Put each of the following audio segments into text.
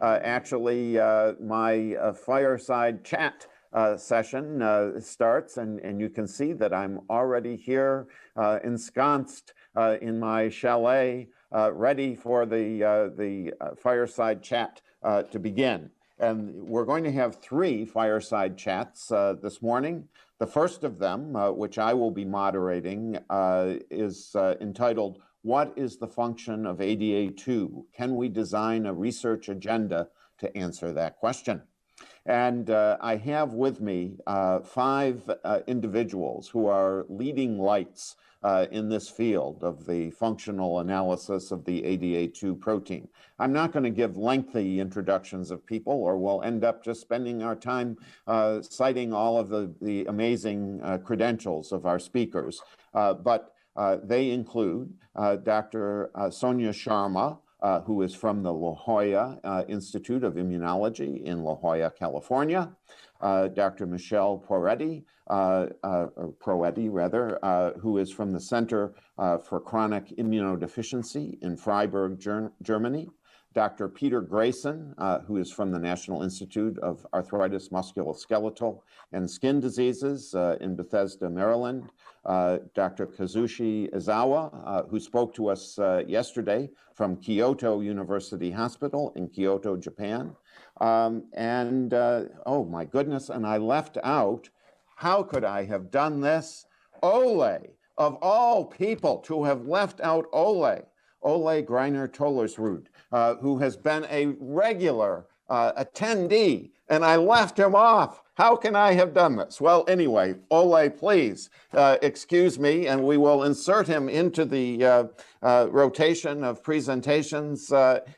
My fireside chat session starts, and you can see that I'm already here ensconced in my chalet, ready for the fireside chat to begin. And we're going to have three fireside chats this morning. The first of them, which I will be moderating, is entitled, "What is the function of ADA2? Can we design a research agenda to answer that question?" And I have with me five individuals who are leading lights in this field of the functional analysis of the ADA2 protein. I'm not going to give lengthy introductions of people, or we'll end up just spending our time citing all of the amazing credentials of our speakers. But they include Dr. Sonia Sharma, who is from the La Jolla Institute of Immunology in La Jolla, California. Dr. Michelle Proetti, who is from the Center for Chronic Immunodeficiency in Freiburg, Germany. Dr. Peter Grayson, who is from the National Institute of Arthritis, Musculoskeletal, and Skin Diseases in Bethesda, Maryland. Dr. Kazushi Izawa, who spoke to us yesterday from Kyoto University Hospital in Kyoto, Japan. Oh my goodness, and I left out, how could I have done this? Ole, of all people to have left out Ole Greiner Tollersrud, who has been a regular attendee, and I left him off. How can I have done this? Well, anyway, Ole, please excuse me, and we will insert him into the rotation of presentations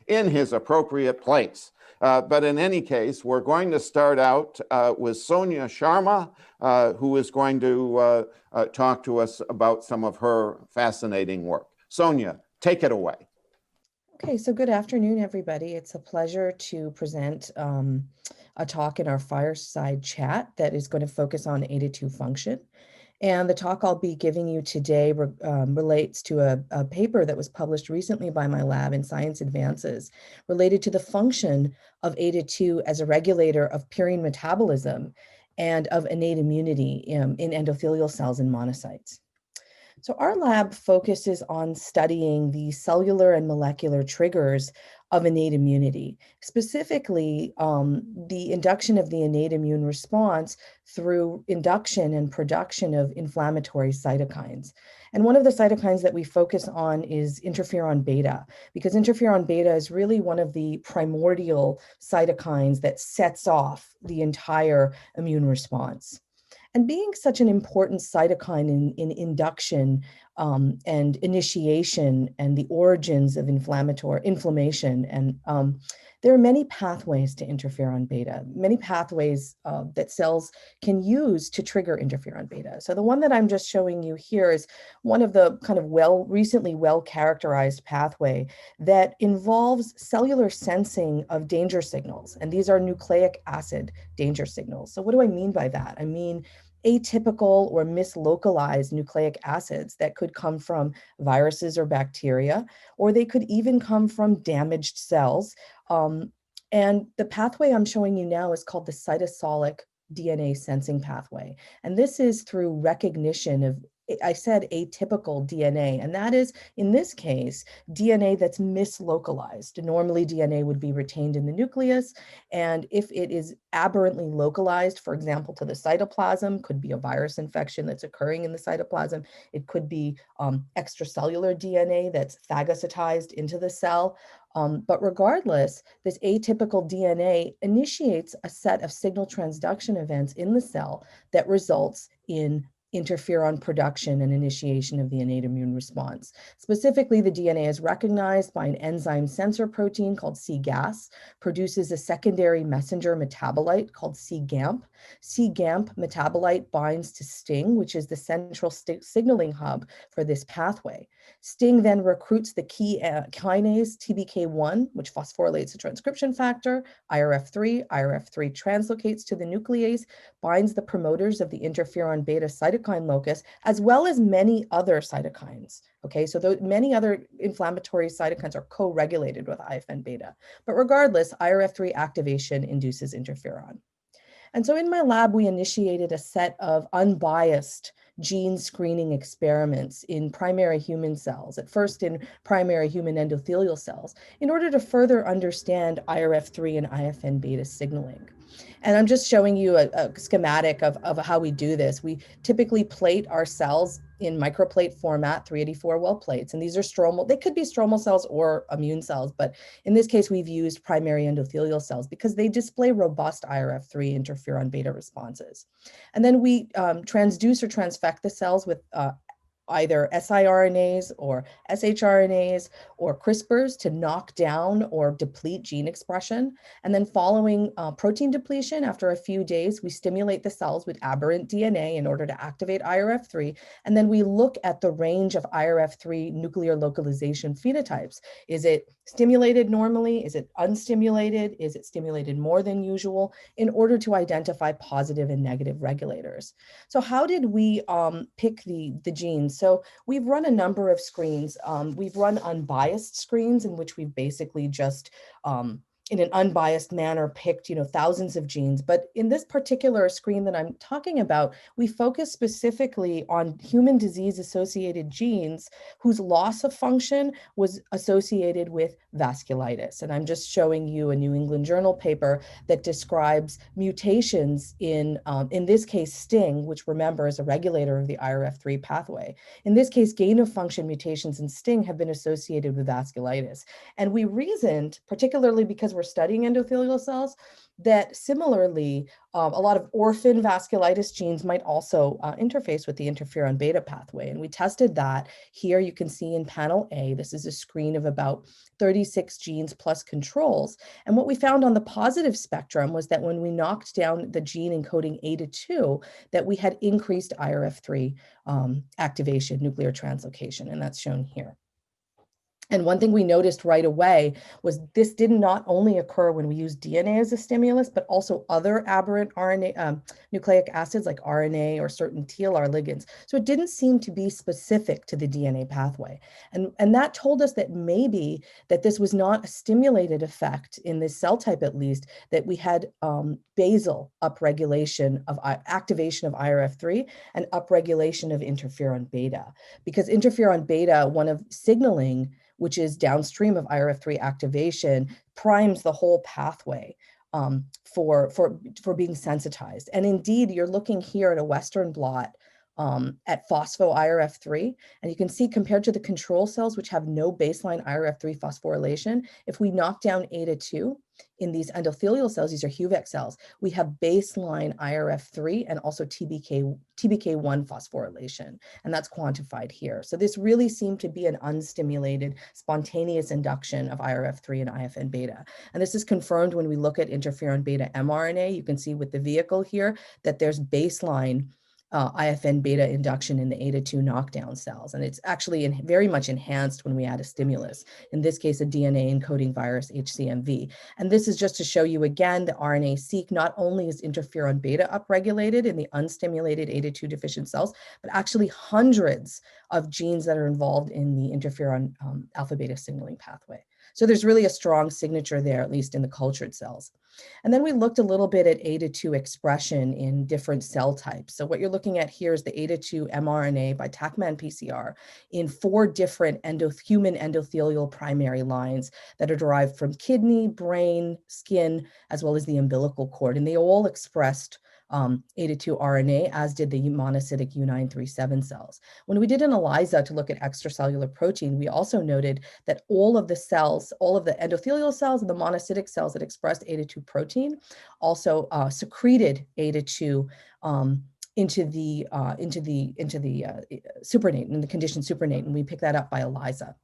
in his appropriate place. But in any case, we're going to start out with Sonia Sharma, who is going to talk to us about some of her fascinating work. Sonia, take it away. Okay, so good afternoon, everybody. It's a pleasure to present a talk in our fireside chat that is going to focus on ADA2 function. And the talk I'll be giving you today relates to a paper that was published recently by my lab in Science Advances related to the function of ADA2 as a regulator of purine metabolism and of innate immunity in endothelial cells and monocytes. So our lab focuses on studying the cellular and molecular triggers of innate immunity, specifically the induction of the innate immune response through induction and production of inflammatory cytokines. And one of the cytokines that we focus on is interferon beta, because interferon beta is really one of the primordial cytokines that sets off the entire immune response. And being such an important cytokine in induction and initiation and the origins of inflammation, and there are many pathways to interferon beta, many pathways that cells can use to trigger interferon beta. So the one that I'm just showing you here is one of the kind of recently well-characterized pathway that involves cellular sensing of danger signals. And these are nucleic acid danger signals. So what do I mean by that? I mean atypical or mislocalized nucleic acids that could come from viruses or bacteria, or they could even come from damaged cells. And the pathway I'm showing you now is called the cytosolic DNA sensing pathway. And this is through recognition of, I said atypical DNA, and that is, in this case, DNA that's mislocalized. Normally, DNA would be retained in the nucleus, and if it is aberrantly localized, for example, to the cytoplasm, could be a virus infection that's occurring in the cytoplasm. It could be extracellular DNA that's phagocytized into the cell. But regardless, this atypical DNA initiates a set of signal transduction events in the cell that results in interferon production and initiation of the innate immune response. Specifically, the DNA is recognized by an enzyme sensor protein called cGAS, produces a secondary messenger metabolite called cGAMP. cGAMP metabolite binds to STING, which is the central signaling hub for this pathway. STING then recruits the key kinase TBK1, which phosphorylates the transcription factor, IRF3. IRF3 translocates to the nuclease, binds the promoters of the interferon beta cytokine cytokine locus, as well as many other cytokines. Okay, so many other inflammatory cytokines are co-regulated with IFN beta. But regardless, IRF3 activation induces interferon. And so in my lab, we initiated a set of unbiased gene screening experiments in primary human cells, at first in primary human endothelial cells, in order to further understand IRF3 and IFN beta signaling. And I'm just showing you a schematic of how we do this. We typically plate our cells in microplate format, 384 well plates. And these are stromal, they could be stromal cells or immune cells, but in this case, we've used primary endothelial cells because they display robust IRF3 interferon beta responses. And then we transduce or transfect the cells with either siRNAs or shRNAs or CRISPRs to knock down or deplete gene expression. And then following protein depletion, after a few days, we stimulate the cells with aberrant DNA in order to activate IRF3. And then we look at the range of IRF3 nuclear localization phenotypes. Is it stimulated normally? Is it unstimulated? Is it stimulated more than usual? In order to identify positive and negative regulators. So how did we pick the genes? So we've run a number of screens. We've run unbiased screens in which we've basically just in an unbiased manner picked, thousands of genes. But in this particular screen that I'm talking about, we focus specifically on human disease-associated genes whose loss of function was associated with vasculitis. And I'm just showing you a New England Journal paper that describes mutations in this case, STING, which remember is a regulator of the IRF3 pathway. In this case, gain of function mutations in STING have been associated with vasculitis. And we reasoned, particularly because we're studying endothelial cells, that similarly, a lot of orphan vasculitis genes might also interface with the interferon beta pathway. And we tested that. Here you can see in panel A, this is a screen of about 36 genes plus controls. And what we found on the positive spectrum was that when we knocked down the gene encoding ADA2, that we had increased IRF3 activation, nuclear translocation, and that's shown here. And one thing we noticed right away was this did not only occur when we used DNA as a stimulus, but also other aberrant RNA, nucleic acids like RNA or certain TLR ligands. So it didn't seem to be specific to the DNA pathway. And that told us that maybe that this was not a stimulated effect in this cell type, at least, that we had basal upregulation of activation of IRF3 and upregulation of interferon beta. Because interferon beta, one of signaling, which is downstream of IRF3 activation, primes the whole pathway for being sensitized. And indeed, you're looking here at a Western blot at phospho-IRF3, and you can see compared to the control cells, which have no baseline IRF3 phosphorylation, if we knock down ADA2 in these endothelial cells, these are HUVEC cells, we have baseline IRF3 and also TBK1 phosphorylation, and that's quantified here. So this really seemed to be an unstimulated, spontaneous induction of IRF3 and IFN beta. And this is confirmed when we look at interferon beta mRNA. You can see with the vehicle here that there's baseline IFN beta induction in the ADA2 knockdown cells. And it's actually very much enhanced when we add a stimulus, in this case, a DNA encoding virus, HCMV. And this is just to show you again, the RNA-seq not only is interferon beta upregulated in the unstimulated ADA2 deficient cells, but actually hundreds of genes that are involved in the interferon alpha beta signaling pathway. So there's really a strong signature there, at least in the cultured cells. And then we looked a little bit at ADA2 expression in different cell types. So what you're looking at here is the ADA2 mRNA by TaqMan PCR in 4 different human endothelial primary lines that are derived from kidney, brain, skin, as well as the umbilical cord. And they all expressed ADA2 RNA, as did the monocytic U937 cells. When we did an ELISA to look at extracellular protein, we also noted that all of the cells, all of the endothelial cells and the monocytic cells that expressed ADA2 protein also secreted ADA2 into the supernate, in the condition supernate, and we picked that up by ELISA.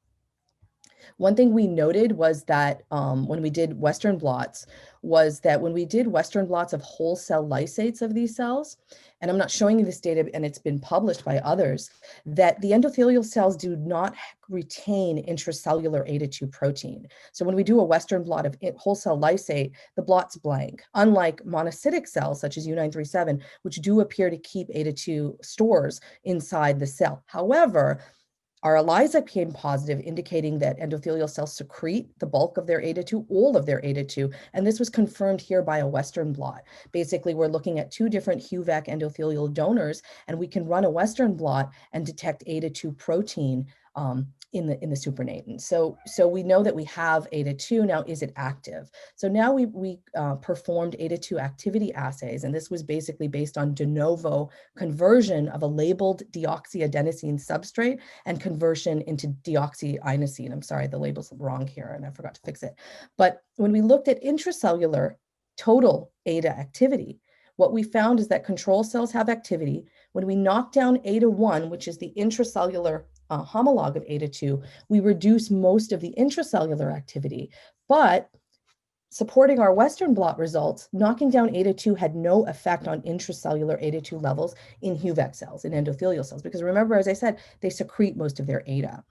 One thing we noted was that when we did Western blots, of whole cell lysates of these cells, and I'm not showing you this data, and it's been published by others, that the endothelial cells do not retain intracellular ADA2 protein. So when we do a Western blot of whole cell lysate, the blot's blank, unlike monocytic cells such as U937, which do appear to keep ADA2 stores inside the cell. However, our ELISA came positive, indicating that endothelial cells secrete the bulk of their ADA2, all of their ADA2, and this was confirmed here by a Western blot. Basically, we're looking at 2 different HUVEC endothelial donors, and we can run a Western blot and detect ADA2 protein in the supernatant. So we know that we have ADA2. Now, is it active? So now we performed ADA2 activity assays, and this was basically based on de novo conversion of a labeled deoxyadenosine substrate and conversion into deoxyinosine. I'm sorry, the label's wrong here and I forgot to fix it. But when we looked at intracellular total ADA activity, what we found is that control cells have activity. When we knock down ADA1, which is the intracellular homologue of ADA2, we reduce most of the intracellular activity. But supporting our Western blot results, knocking down ADA2 had no effect on intracellular ADA2 levels in HUVEC cells, in endothelial cells, because remember, as I said, they secrete most of their ADA.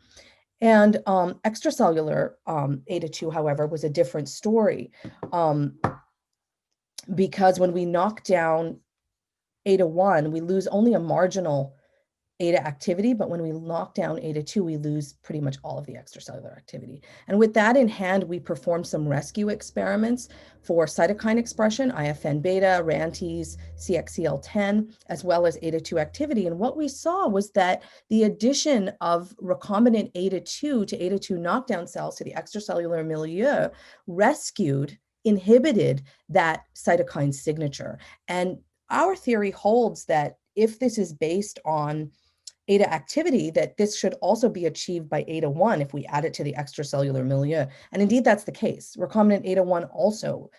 And extracellular ADA2, however, was a different story, because when we knock down ADA1, we lose only a marginal ADA activity, but when we knock down ADA2, we lose pretty much all of the extracellular activity. And with that in hand, we performed some rescue experiments for cytokine expression, IFN beta, RANTES, CXCL10, as well as ADA2 activity. And what we saw was that the addition of recombinant ADA2 to ADA2 knockdown cells to the extracellular milieu inhibited that cytokine signature. And our theory holds that if this is based on ADA activity, that this should also be achieved by ADA1 if we add it to the extracellular milieu. And indeed, that's the case. Recombinant ADA1 also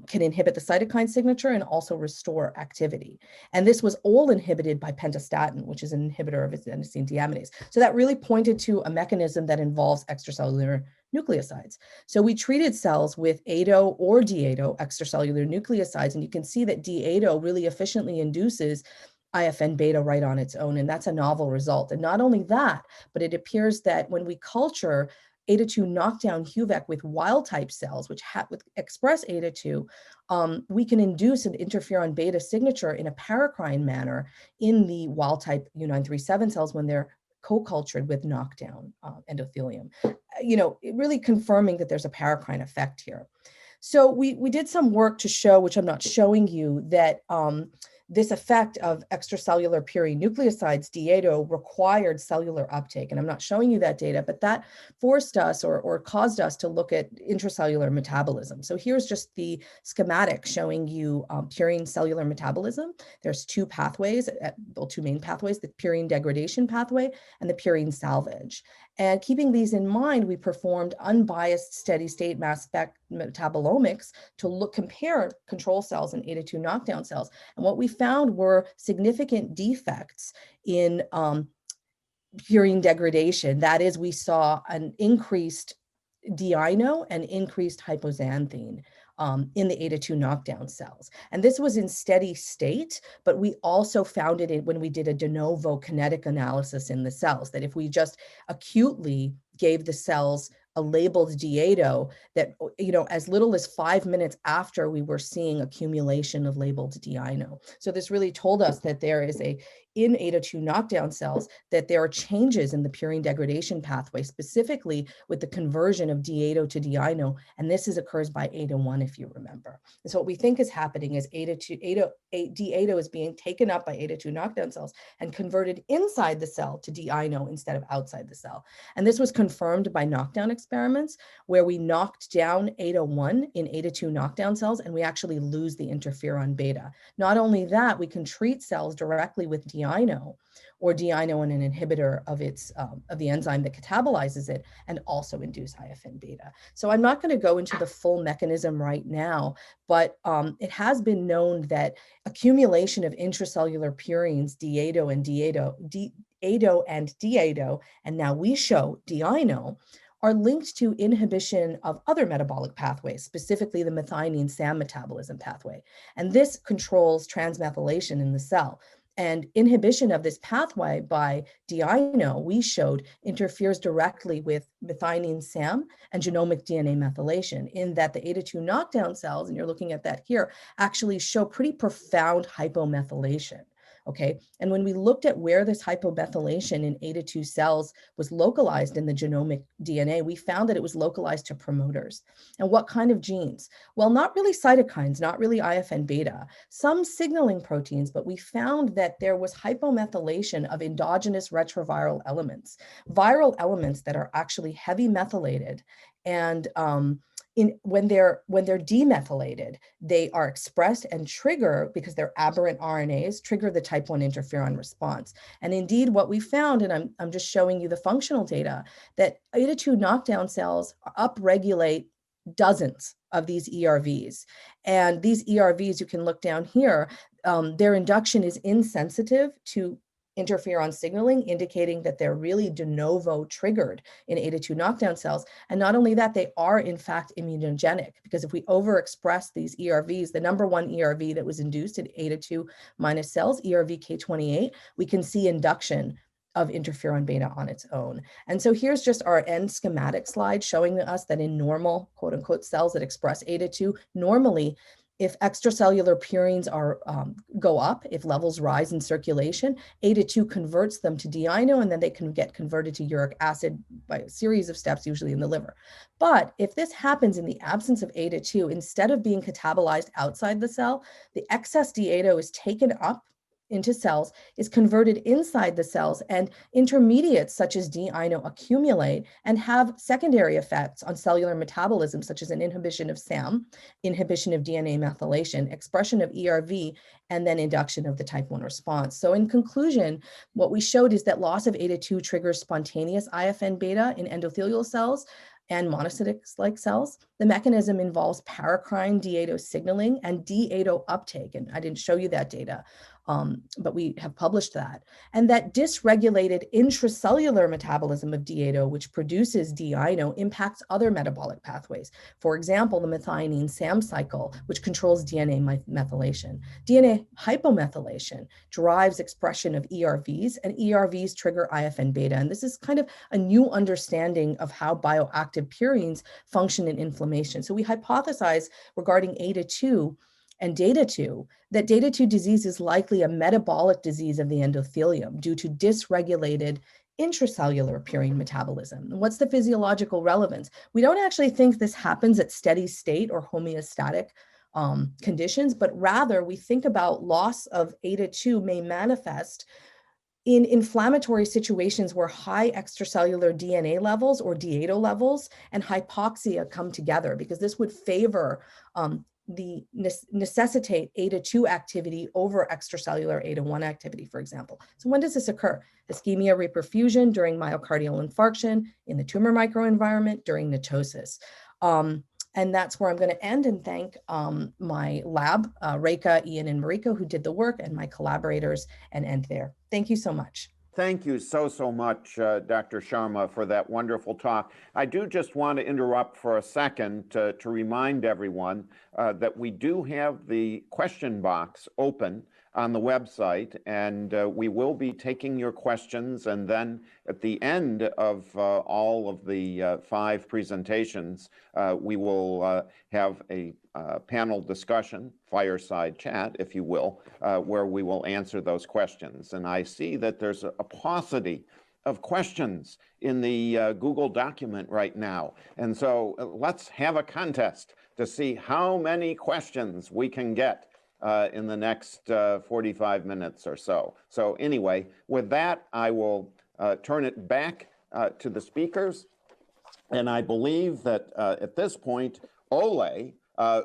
can inhibit the cytokine signature and also restore activity. And this was all inhibited by pentostatin, which is an inhibitor of adenosine deaminase. So that really pointed to a mechanism that involves extracellular nucleosides. So we treated cells with ADO or DADO extracellular nucleosides, and you can see that DADO really efficiently induces IFN beta right on its own, and that's a novel result. And not only that, but it appears that when we culture ADA2 knockdown HUVEC with wild type cells, which express ADA2, we can induce an interferon beta signature in a paracrine manner in the wild type U937 cells when they're co-cultured with knockdown endothelium. Really confirming that there's a paracrine effect here. So we did some work to show, which I'm not showing you, that this effect of extracellular purine nucleosides, DADO, required cellular uptake. And I'm not showing you that data, but that forced us or caused us to look at intracellular metabolism. So here's just the schematic showing you purine cellular metabolism. There's 2 pathways, 2 main pathways, the purine degradation pathway and the purine salvage. And keeping these in mind, we performed unbiased steady state mass spec metabolomics to compare control cells and ADA2 knockdown cells. And what we found were significant defects in purine degradation. That is, we saw an increased diino and increased hypoxanthine in the ADA2 knockdown cells. And this was in steady state, but we also found it when we did a de novo kinetic analysis in the cells, that if we just acutely gave the cells a labeled DADO, that, as little as 5 minutes after, we were seeing accumulation of labeled diino. So this really told us that there is in ADA2 knockdown cells, that there are changes in the purine degradation pathway, specifically with the conversion of DADO to diino, and this occurs by ADA1, if you remember. And so what we think is happening is DADO is being taken up by ADA2 knockdown cells and converted inside the cell to diino instead of outside the cell. And this was confirmed by knockdown experiments where we knocked down ADA1 in ADA2 knockdown cells, and we actually lose the interferon beta. Not only that, we can treat cells directly with diino and an inhibitor of the enzyme that catabolizes it, and also induce IFN beta. So I'm not going to go into the full mechanism right now, but it has been known that accumulation of intracellular purines, ADO and DADO, and now we show diino, are linked to inhibition of other metabolic pathways, specifically the methionine SAM metabolism pathway. And this controls transmethylation in the cell. And inhibition of this pathway by DINO, we showed, interferes directly with methionine SAM and genomic DNA methylation, in that the ADA2 knockdown cells, and you're looking at that here, actually show pretty profound hypomethylation. Okay, and when we looked at where this hypomethylation in ADA2 cells was localized in the genomic DNA, we found that it was localized to promoters. And what kind of genes? Well, not really cytokines, not really IFN beta, some signaling proteins, but we found that there was hypomethylation of endogenous retroviral elements, viral elements that are actually heavy methylated, and when they're demethylated, they are expressed and trigger, because they're aberrant RNAs, trigger the type 1 interferon response. And indeed, what we found, and I'm just showing you the functional data, that ADA2 knockdown cells upregulate dozens of these ERVs. And these ERVs, you can look down here, their induction is insensitive to interferon signaling, indicating that they're really de novo triggered in ADA2 knockdown cells. And not only that, they are in fact immunogenic, because if we overexpress these ERVs, the number one ERV that was induced in ADA2 minus cells, ERV-K28, we can see induction of interferon beta on its own. And so here's just our end schematic slide showing us that in normal, quote unquote, cells that express ADA2, normally, if extracellular purines go up, if levels rise in circulation, ADA2 converts them to DINO, and then they can get converted to uric acid by a series of steps, usually in the liver. But if this happens in the absence of ADA2, instead of being catabolized outside the cell, the excess DINO is taken up into cells, is converted inside the cells, and intermediates such as DINO accumulate and have secondary effects on cellular metabolism, such as an inhibition of SAM, inhibition of DNA methylation, expression of ERV, and then induction of the type 1 response. So in conclusion, what we showed is that loss of ADA2 triggers spontaneous IFN beta in endothelial cells and monocytic-like cells. The mechanism involves paracrine D8O signaling and D8O uptake, and I didn't show you that data, but we have published that. And that dysregulated intracellular metabolism of D8O, which produces DINO, impacts other metabolic pathways. For example, the methionine SAM cycle, which controls DNA methylation. DNA hypomethylation drives expression of ERVs, and ERVs trigger IFN beta. And this is kind of a new understanding of how bioactive purines function in inflammation. So we hypothesize regarding ADA2 and DATA2 that DATA2 disease is likely a metabolic disease of the endothelium due to dysregulated intracellular purine metabolism. And what's the physiological relevance? We don't actually think this happens at steady state or homeostatic conditions, but rather we think about loss of ADA2 may manifest in inflammatory situations where high extracellular DNA levels or D8O levels and hypoxia come together, because this would favor necessitate ADA2 activity over extracellular ADA1 activity, for example. So when does this occur? Ischemia reperfusion during myocardial infarction, in the tumor microenvironment, during NETosis. And that's where I'm going to end and thank my lab, Reka, Ian, and Mariko, who did the work, and my collaborators, and end there. Thank you so much. Thank you so much, Dr. Sharma, for that wonderful talk. I do just want to interrupt for a second to remind everyone that we do have the question box open on the website, and we will be taking your questions, and then at the end of all of the 5 presentations, we will have a panel discussion, fireside chat, if you will, where we will answer those questions. And I see that there's a paucity of questions in the Google document right now. And so let's have a contest to see how many questions we can get in the next 45 minutes or so. So anyway, with that, I will turn it back to the speakers. And I believe that at this point, Ole,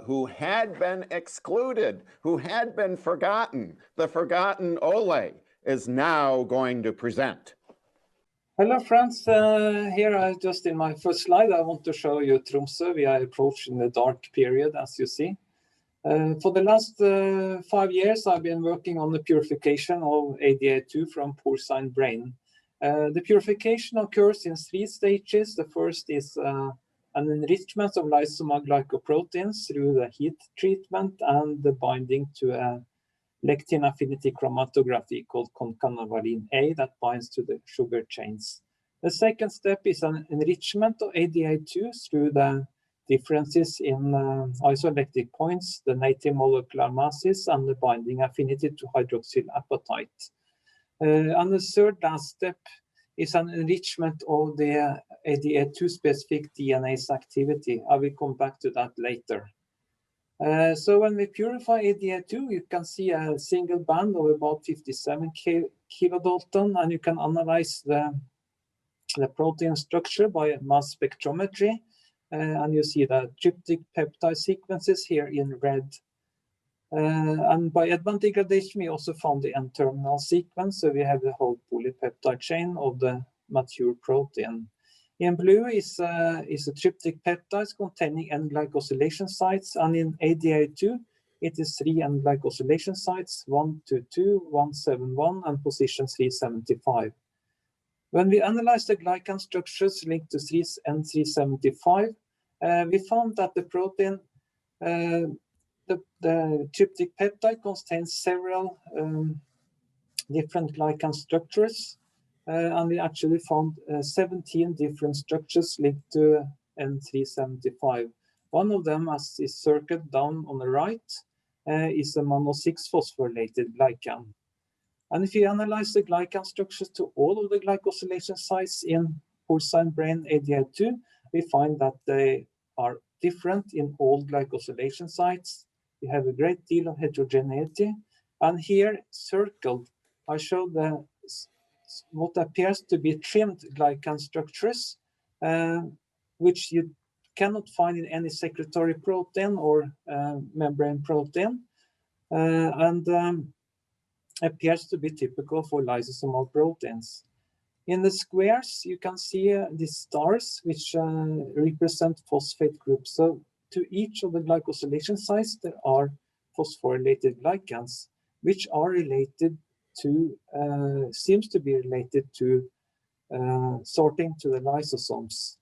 who had been excluded, who had been forgotten, the forgotten Ole, is now going to present. Hello, friends. Here, just in my first slide, I want to show you Tromsø. We are approaching the dark period, as you see. For the last 5 years, I've been working on the purification of ADA2 from porcine brain. The purification occurs in 3 stages. The first is an enrichment of lysosomal glycoproteins through the heat treatment and the binding to a lectin affinity chromatography called concanavalin A that binds to the sugar chains. The second step is an enrichment of ADA2 through the differences in isoelectric points, the native molecular masses, and the binding affinity to hydroxyl apatite. And the third last step is an enrichment of the ADA2 specific DNase activity. I will come back to that later. So when we purify ADA2, you can see a single band of about 57 kilodalton, and you can analyze the protein structure by mass spectrometry. And you see the tryptic peptide sequences here in red. And by Edman degradation, we also found the N-terminal sequence. So we have the whole polypeptide chain of the mature protein. In blue is a tryptic peptides containing N-glycosylation sites. And in ADA2, it is 3 N-glycosylation sites, 122, 171, and position 375. When we analyzed the glycan structures linked to N375, we found that the protein, the tryptic peptide contains several different glycan structures, and we actually found 17 different structures linked to N375. One of them, as is circled down on the right, is a mono-6-phosphorylated glycan. And if you analyze the glycan structures to all of the glycosylation sites in porcine brain ADA2, we find that they are different in all glycosylation sites. We have a great deal of heterogeneity. And here, circled, I show what appears to be trimmed glycan structures, which you cannot find in any secretory protein or membrane protein. Appears to be typical for lysosomal proteins. In the squares, you can see these stars, which represent phosphate groups. So to each of the glycosylation sites, there are phosphorylated glycans, which are related to, seems to be related to sorting to the lysosomes.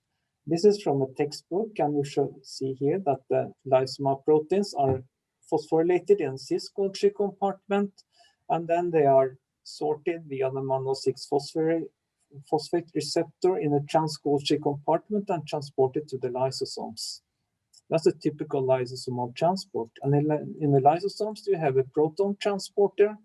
This is from a textbook, and you should see here that the lysosomal proteins are phosphorylated in cis Golgi compartment, and then they are sorted via the mono-6-phosphate receptor in a trans-Golgi compartment and transported to the lysosomes. That's a typical lysosomal transport. And in the lysosomes, you have a proton transporter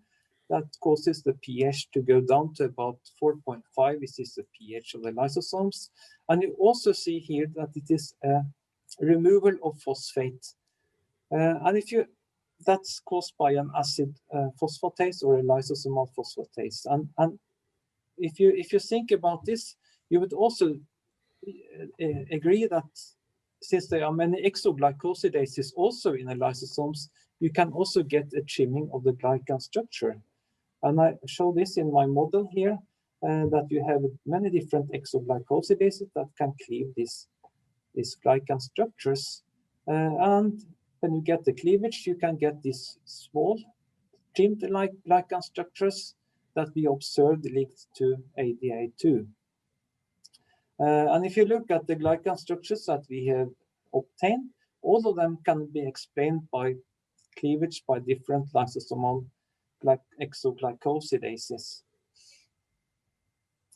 that causes the pH to go down to about 4.5. This is the pH of the lysosomes. And you also see here that it is a removal of phosphate. And that's caused by an acid phosphatase or a lysosomal phosphatase. And if you think about this, you would also agree that since there are many exoglycosidases also in the lysosomes, you can also get a trimming of the glycan structure. And I show this in my model here, that you have many different exoglycosidases that can cleave these glycan structures. And when you get the cleavage, you can get these small trimmed glycan structures that we observed linked to ADA2. And if you look at the glycan structures that we have obtained, all of them can be explained by cleavage by different lysosomal exoglycosidases.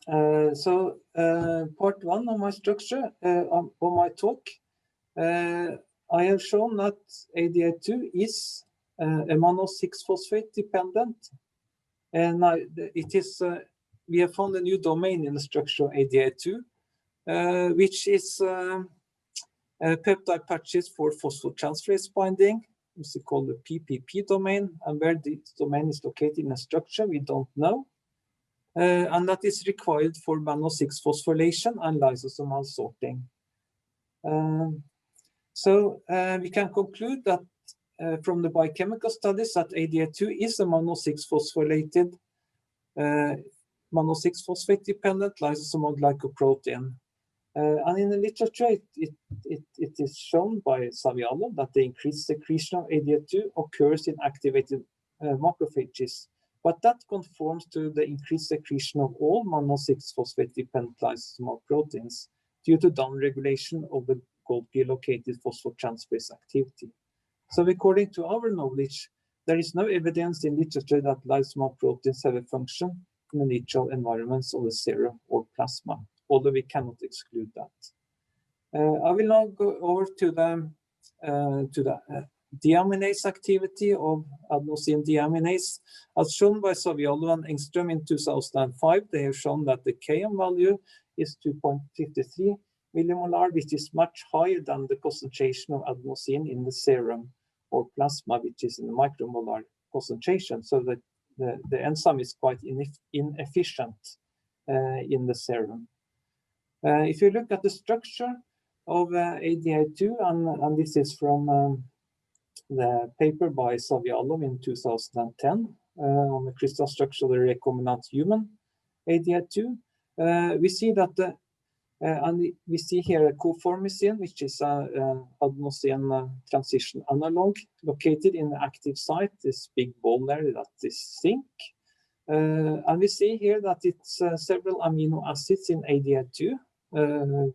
So part one of my structure, of my talk, I have shown that ADA2 is a mono-6-phosphate dependent, and it is we have found a new domain in the structure of ADA2, which is peptide patches for phosphotransferase binding. This is called the PPP domain, and where this domain is located in a structure we don't know, and that is required for mono-6-phosphorylation and lysosomal sorting. So we can conclude that from the biochemical studies that ADA2 is a mono-6-phosphorylated, mono-6-phosphate dependent lysosomal glycoprotein. And in the literature, it is shown by Saviano that the increased secretion of ADA2 occurs in activated macrophages but that conforms to the increased secretion of all mono-6-phosphate-dependent lysosomal proteins due to downregulation of the Golgi-located phosphotransferase activity. So according to our knowledge, there is no evidence in literature that lysosomal proteins have a function in the natural environments of the serum or plasma, although we cannot exclude that. I will now go over to the deaminase activity of adenosine deaminase. As shown by Saviolo and Engström in 2005, they have shown that the Km value is 2.53 millimolar, which is much higher than the concentration of adenosine in the serum or plasma, which is in the micromolar concentration. So that the enzyme is quite inefficient in the serum. If you look at the structure of ADA2, and this is from the paper by Saviolo in 2010 on the crystal structure of the recombinant human ADA2, we see that and we see here a coformycin, which is an adenosine transition analog located in the active site, this big ball there, that is zinc. And we see here that it's several amino acids in ADA2,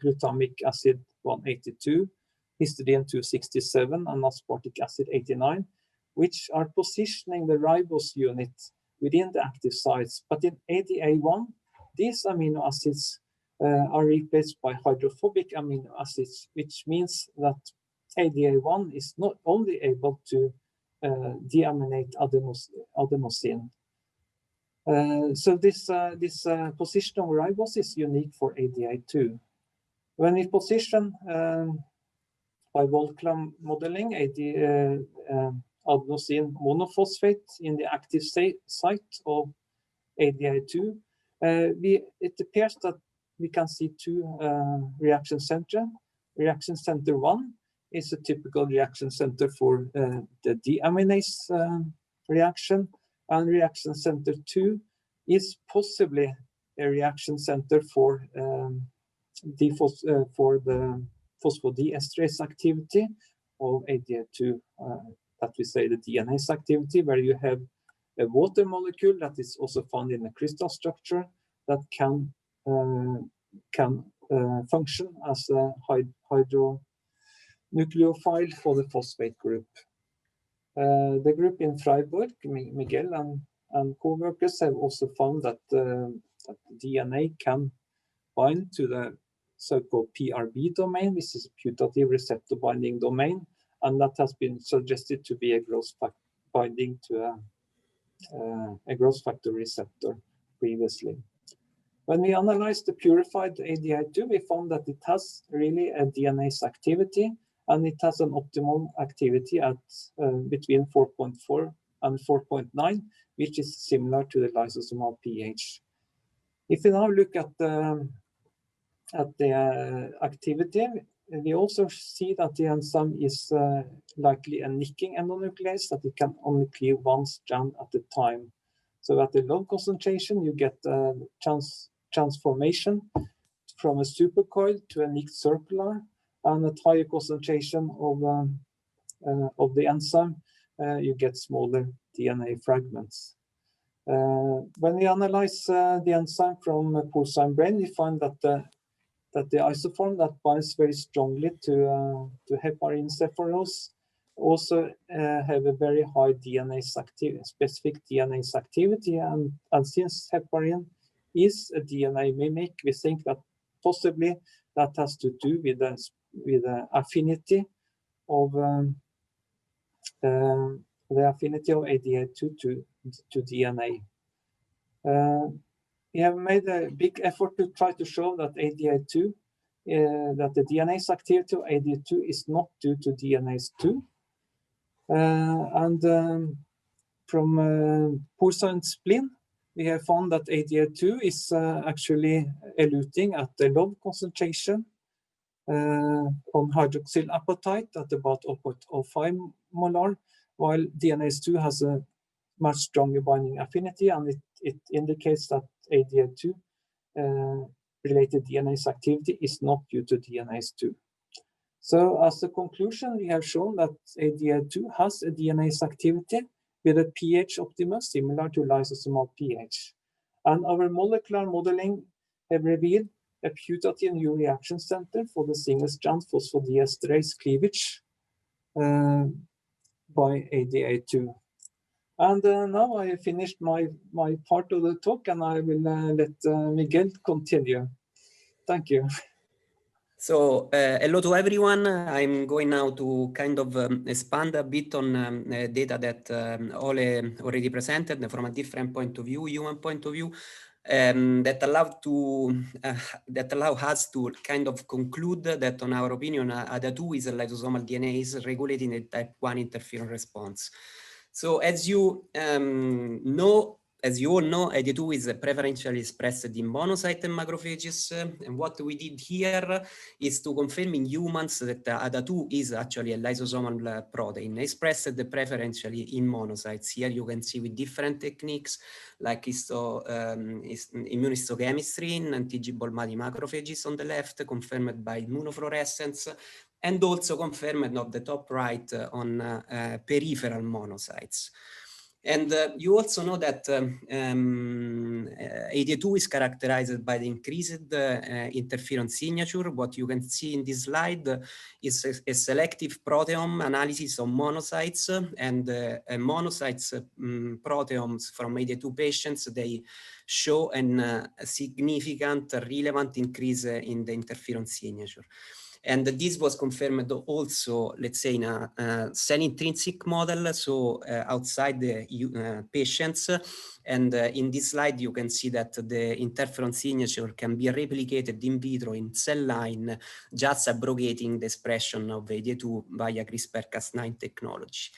glutamic acid 182, histidine 267, and aspartic acid 89, which are positioning the ribose unit within the active sites. But in ADA1, these amino acids are replaced by hydrophobic amino acids, which means that ADA1 is not only able to deaminate adenosine. So this position of ribose is unique for ADA2. When we position by Volclam modeling adenosine monophosphate in the active site of ADA2, it appears that we can see two reaction centers. Reaction center 1 is a typical reaction center for the deaminase reaction, and reaction center 2 is possibly a reaction center for the phosphodiesterase activity of ADA2, that we say the DNase activity, where you have a water molecule that is also found in the crystal structure that can function as a hydronucleophile for the phosphate group. The group in Freiburg, Miguel and co-workers, have also found that that DNA can bind to the so-called PRB domain, which is a putative receptor binding domain, and that has been suggested to be a growth factor binding to a growth factor receptor previously. When we analyzed the purified ADA2, we found that it has really a DNase activity, and it has an optimal activity at between 4.4 and 4.9, which is similar to the lysosomal pH. If we now look at the activity, we also see that the enzyme is likely a nicking endonuclease, that it can only cleave one strand at a time. So at the low concentration, you get transformation from a supercoil to a nicked circular, and at higher concentration of the enzyme, you get smaller DNA fragments. When we analyze the enzyme from porcine brain, we find that the isoform that binds very strongly to heparin cephalose also have a very high DNase activity, specific DNase activity, and since heparin is a DNA mimic, we think that possibly that has to do with the affinity of ADA2 to DNA. We have made a big effort to try to show that ADA2, that the DNase activity of ADA2 is not due to DNase 2. From porcine spleen, we have found that ADA2 is actually eluting at a low concentration on hydroxyl apatite at about 0.05 molar, while DNase 2 has a much stronger binding affinity, and it indicates that ADA2 related DNase activity is not due to DNase 2. So as a conclusion, we have shown that ADA2 has a DNase activity with a pH optimum similar to lysosomal pH. And our molecular modeling have revealed a putative new reaction center for the single-strand phosphodiesterase cleavage by ADA2. And now I have finished my part of the talk, and I will let Miguel continue. Thank you. So hello to everyone. I'm going now to kind of expand a bit on data that Ole already presented from a different point of view, human point of view, that allow us to kind of conclude that, on our opinion, ADA2 is a lysosomal DNA regulating the type 1 interferon response. So as you all know, ADA2 is preferentially expressed in monocyte and macrophages. And what we did here is to confirm in humans that ADA2 is actually a lysosomal protein expressed preferentially in monocytes. Here you can see with different techniques like immunohistochemistry in TG Bolmadi macrophages on the left, confirmed by immunofluorescence, and also confirmed on the top right on peripheral monocytes. And you also know that ADA2 is characterized by the increased interferon signature. What you can see in this slide is a selective proteome analysis of monocytes, and monocytes proteomes from ADA2 patients, they show a significant relevant increase in the interferon signature. And this was confirmed also, let's say, in a cell-intrinsic model, so outside the patients. And in this slide, you can see that the interferon signature can be replicated in vitro in cell line, just abrogating the expression of ADA2 via CRISPR-Cas9 technology.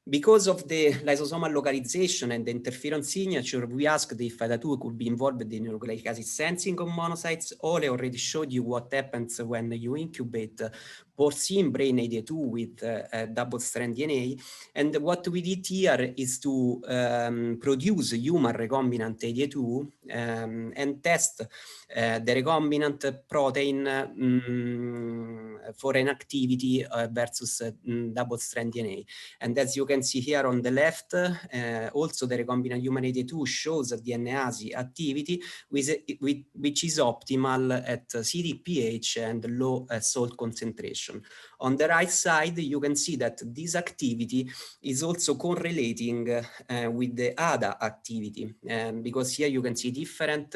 Because of the lysosomal localization and the interferon signature, we asked if ADA2 could be involved in nucleic acid sensing of monocytes. Ole already showed you what happens when you incubate porcine brain ADA2 with double-strand DNA. And what we did here is to produce human recombinant ADA2 and test the recombinant protein for an activity versus double-strand DNA. And as you can see here on the left, also the recombinant human ADA2 shows a DNase activity which is optimal at CDPH and low salt concentration. On the right side, you can see that this activity is also correlating with the ADA activity, because here you can see different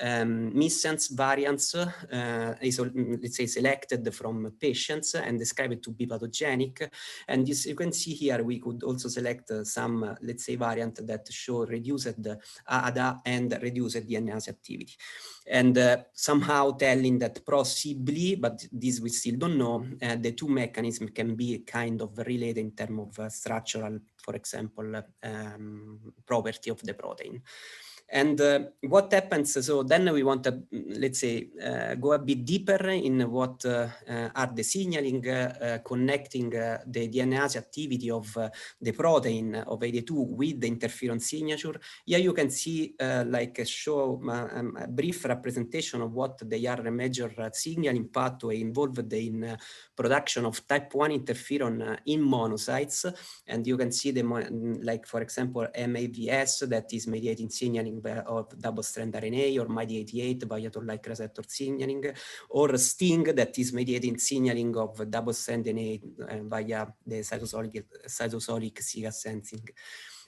missense variants, let's say, selected from patients and described to be pathogenic. And this, you can see here, we could also select some, let's say, variant that show reduced ADA and reduced DNase activity. And somehow telling that possibly, but this we still don't know, the two mechanisms can be kind of related in terms of structural, for example, property of the protein. And what happens, so then we want to, let's say, go a bit deeper in what are the signaling connecting the DNase activity of the protein of ADA2 with the interferon signature. Here you can see like show a brief representation of what they are a major signaling pathway involved in production of type 1 interferon in monocytes. And you can see them like, for example, MAVS that is mediating signaling of double-strand RNA, or MyD88 via toll-like receptor signaling, or STING that is mediating signaling of double-strand DNA via the cytosolic SIGA sensing.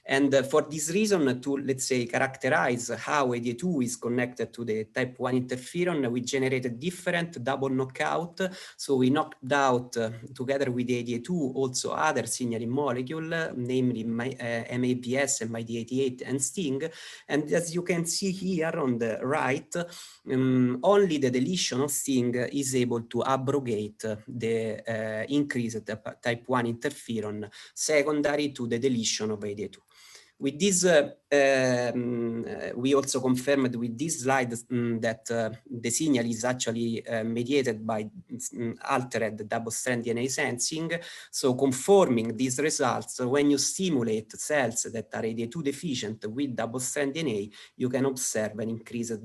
And for this reason, to, let's say, characterize how ADA2 is connected to the type 1 interferon, we generated different double knockout. So we knocked out, together with ADA2, also other signaling molecule, namely MAPS and MyD88 and STING. And as you can see here on the right, only the deletion of STING is able to abrogate the increased type 1 interferon secondary to the deletion of ADA2. With this, we also confirmed with this slide that the signal is actually mediated by altered double-strand DNA sensing. So conforming these results, when you stimulate cells that are ADA2 deficient with double-strand DNA, you can observe an increased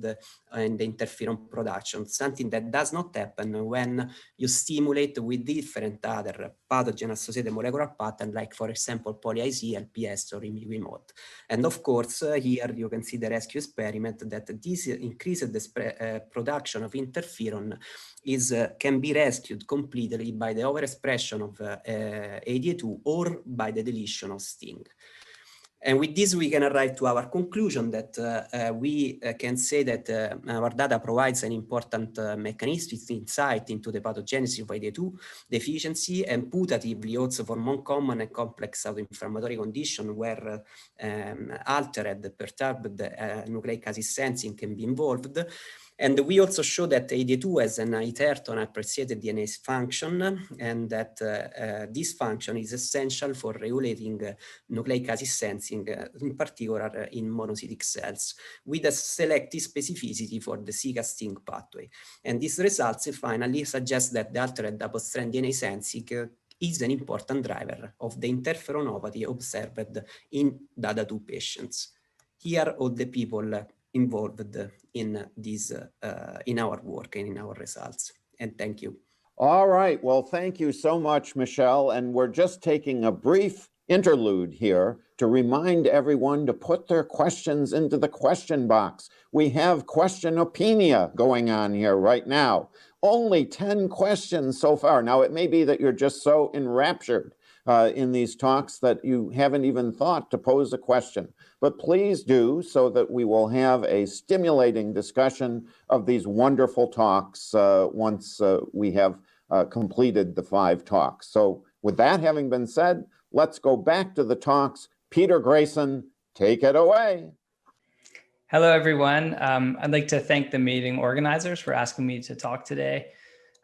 and the interferon production, something that does not happen when you stimulate with different other pathogen-associated molecular patterns, like, for example, poly-IC, LPS, or IMIWIMOD. And of course, here you can see the rescue experiment that this increased the production of interferon can be rescued completely by the overexpression of ADA2 or by the deletion of STING. And with this, we can arrive to our conclusion that we can say that our data provides an important mechanistic insight into the pathogenesis of ADA2 deficiency, and putatively also for more common and complex autoinflammatory conditions where altered, perturbed nucleic acid sensing can be involved. And we also show that ADA2 has an inherent appreciated DNA function, and that this function is essential for regulating nucleic acid sensing, in particular in monocytic cells, with a selective specificity for the SIGA-STING pathway. And these results finally suggest that the altered double-strand DNA sensing is an important driver of the interferonopathy observed in DADA2 patients. Here, all the people involved in this, in our work and in our results. And thank you. All right. Well, thank you so much, Michelle. And we're just taking a brief interlude here to remind everyone to put their questions into the question box. We have Questionopedia going on here right now. Only 10 questions so far. Now, it may be that you're just so enraptured in these talks that you haven't even thought to pose a question. But please do, so that we will have a stimulating discussion of these wonderful talks once we have completed the 5 talks. So with that having been said, let's go back to the talks. Peter Grayson, take it away. Hello, everyone. I'd like to thank the meeting organizers for asking me to talk today.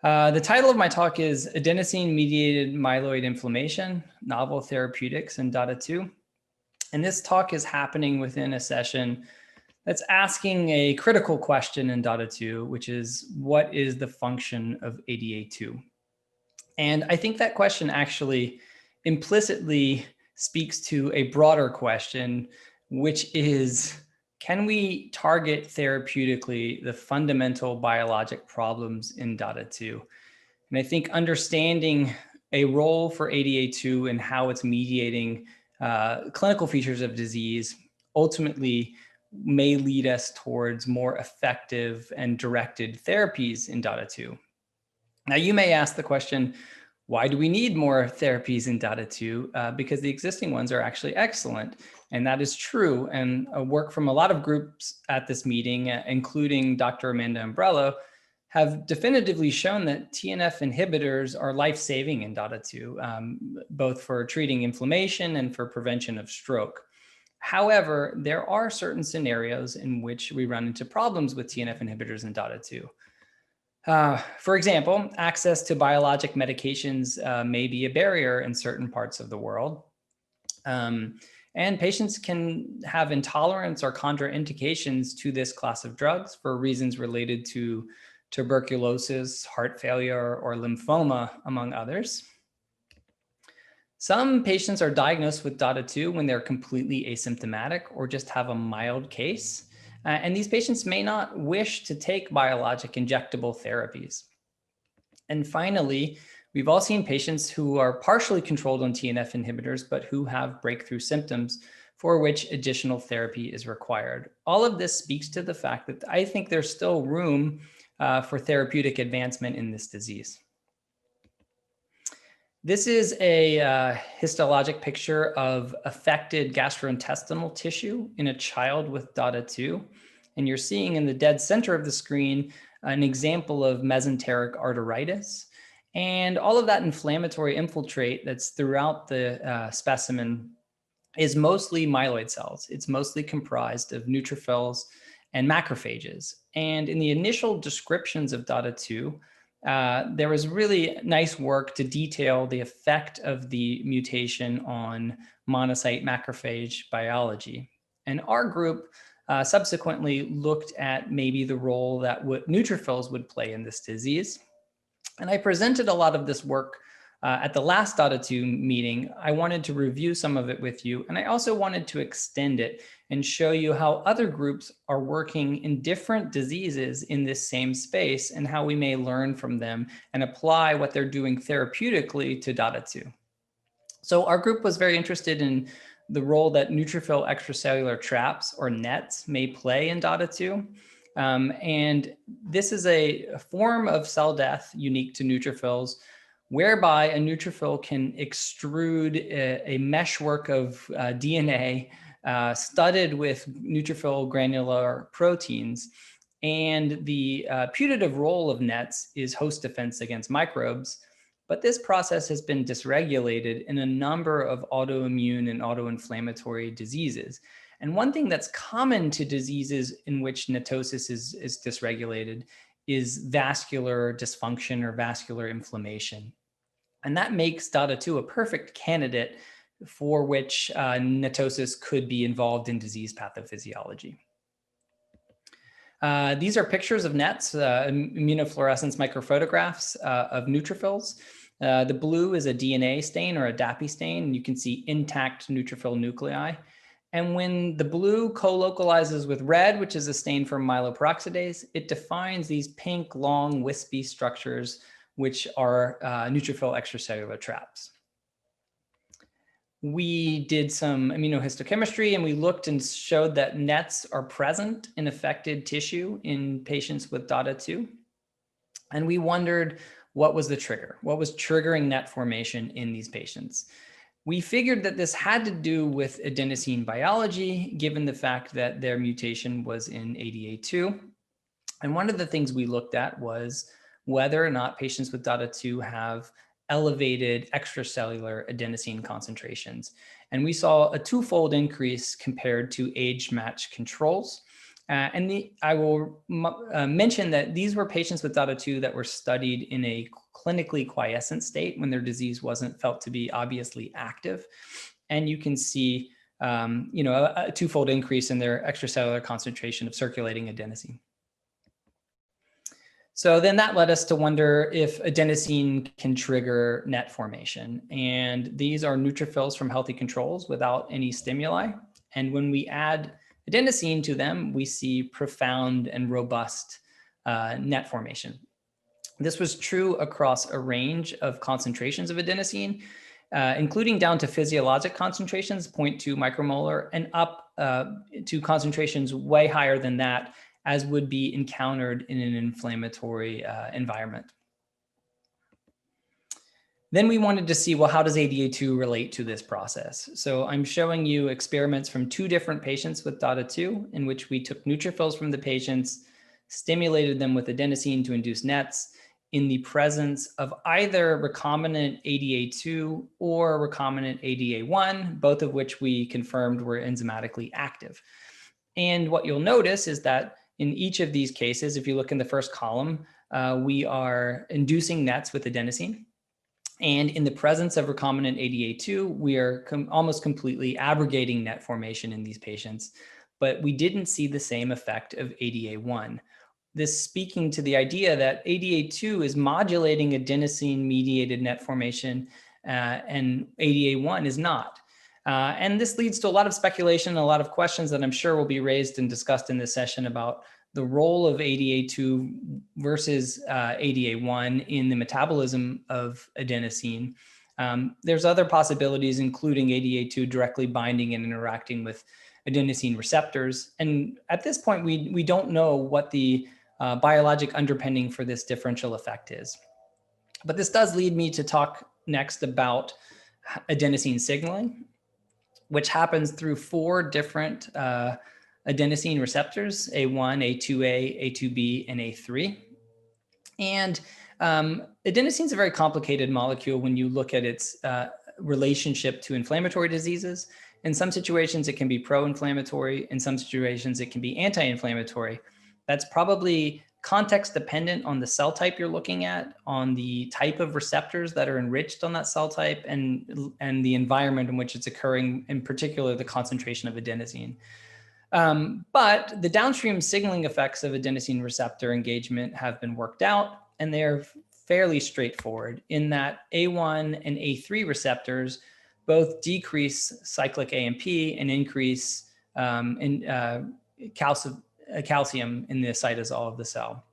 The title of my talk is Adenosine-Mediated Myeloid Inflammation, Novel Therapeutics in DADA2. And this talk is happening within a session that's asking a critical question in DADA2, which is, what is the function of ADA2? And I think that question actually implicitly speaks to a broader question, which is, can we target therapeutically the fundamental biologic problems in DADA2? And I think understanding a role for ADA2 and how it's mediating clinical features of disease ultimately may lead us towards more effective and directed therapies in DADA2. Now, you may ask the question, why do we need more therapies in DADA2? Because the existing ones are actually excellent. And that is true. And work from a lot of groups at this meeting, including Dr. Amanda Umbrello, have definitively shown that TNF inhibitors are life-saving in DADA2, both for treating inflammation and for prevention of stroke. However, there are certain scenarios in which we run into problems with TNF inhibitors in DADA2. For example, access to biologic medications may be a barrier in certain parts of the world. And patients can have intolerance or contraindications to this class of drugs for reasons related to tuberculosis, heart failure, or lymphoma, among others. Some patients are diagnosed with DADA2 when they're completely asymptomatic or just have a mild case. And these patients may not wish to take biologic injectable therapies. And finally, we've all seen patients who are partially controlled on TNF inhibitors, but who have breakthrough symptoms for which additional therapy is required. All of this speaks to the fact that I think there's still room for therapeutic advancement in this disease. This is a histologic picture of affected gastrointestinal tissue in a child with DADA2. And you're seeing in the dead center of the screen an example of mesenteric arteritis. And all of that inflammatory infiltrate that's throughout the specimen is mostly myeloid cells. It's mostly comprised of neutrophils and macrophages. And in the initial descriptions of DADA2, there was really nice work to detail the effect of the mutation on monocyte macrophage biology. And our group subsequently looked at maybe the role that neutrophils would play in this disease. And I presented a lot of this work at the last DATA2 meeting, I wanted to review some of it with you, and I also wanted to extend it and show you how other groups are working in different diseases in this same space and how we may learn from them and apply what they're doing therapeutically to DATA2. So our group was very interested in the role that neutrophil extracellular traps, or NETs, may play in DATA2. And this is a form of cell death unique to neutrophils, whereby a neutrophil can extrude a meshwork of DNA studded with neutrophil granular proteins. And the putative role of NETs is host defense against microbes. But this process has been dysregulated in a number of autoimmune and autoinflammatory diseases. And one thing that's common to diseases in which NETosis is dysregulated is vascular dysfunction or vascular inflammation. And that makes DATA2 a perfect candidate for which NETosis could be involved in disease pathophysiology. These are pictures of NETs, immunofluorescence microphotographs of neutrophils. The blue is a DNA stain or a DAPI stain, and you can see intact neutrophil nuclei. And when the blue co-localizes with red, which is a stain for myeloperoxidase, it defines these pink, long, wispy structures, which are neutrophil extracellular traps. We did some immunohistochemistry, and we looked and showed that NETs are present in affected tissue in patients with DATA2. And we wondered, what was the trigger? What was triggering NET formation in these patients? We figured that this had to do with adenosine biology, given the fact that their mutation was in ADA2. And one of the things we looked at was whether or not patients with DATA2 have elevated extracellular adenosine concentrations. And we saw a twofold increase compared to age-matched controls. I will mention that these were patients with DATA2 that were studied in a clinically quiescent state when their disease wasn't felt to be obviously active. And you can see a twofold increase in their extracellular concentration of circulating adenosine. So then that led us to wonder if adenosine can trigger NET formation. And these are neutrophils from healthy controls without any stimuli. And when we add adenosine to them, we see profound and robust NET formation. This was true across a range of concentrations of adenosine, including down to physiologic concentrations, 0.2 micromolar, and up to concentrations way higher than that, as would be encountered in an inflammatory environment. Then we wanted to see, well, how does ADA2 relate to this process? So I'm showing you experiments from 2 different patients with DATA2, in which we took neutrophils from the patients, stimulated them with adenosine to induce NETs in the presence of either recombinant ADA2 or recombinant ADA1, both of which we confirmed were enzymatically active. And what you'll notice is that in each of these cases, if you look in the first column, we are inducing NETs with adenosine. And in the presence of recombinant ADA2, we are almost completely abrogating NET formation in these patients, but we didn't see the same effect of ADA1. This speaking to the idea that ADA2 is modulating adenosine-mediated NET formation and ADA1 is not. And this leads to a lot of speculation and a lot of questions that I'm sure will be raised and discussed in this session about the role of ADA2 versus ADA1 in the metabolism of adenosine. There's other possibilities, including ADA2 directly binding and interacting with adenosine receptors. And at this point, we don't know what the biologic underpinning for this differential effect is. But this does lead me to talk next about adenosine signaling, which happens through 4 different adenosine receptors, A1, A2A, A2B, and A3. And adenosine is a very complicated molecule when you look at its relationship to inflammatory diseases. In some situations, it can be pro-inflammatory. In some situations, it can be anti-inflammatory. That's probably context dependent on the cell type you're looking at, on the type of receptors that are enriched on that cell type, and the environment in which it's occurring, in particular, the concentration of adenosine. But the downstream signaling effects of adenosine receptor engagement have been worked out, and they're fairly straightforward in that A1 and A3 receptors both decrease cyclic AMP and increase calcium in the cytosol of the cell.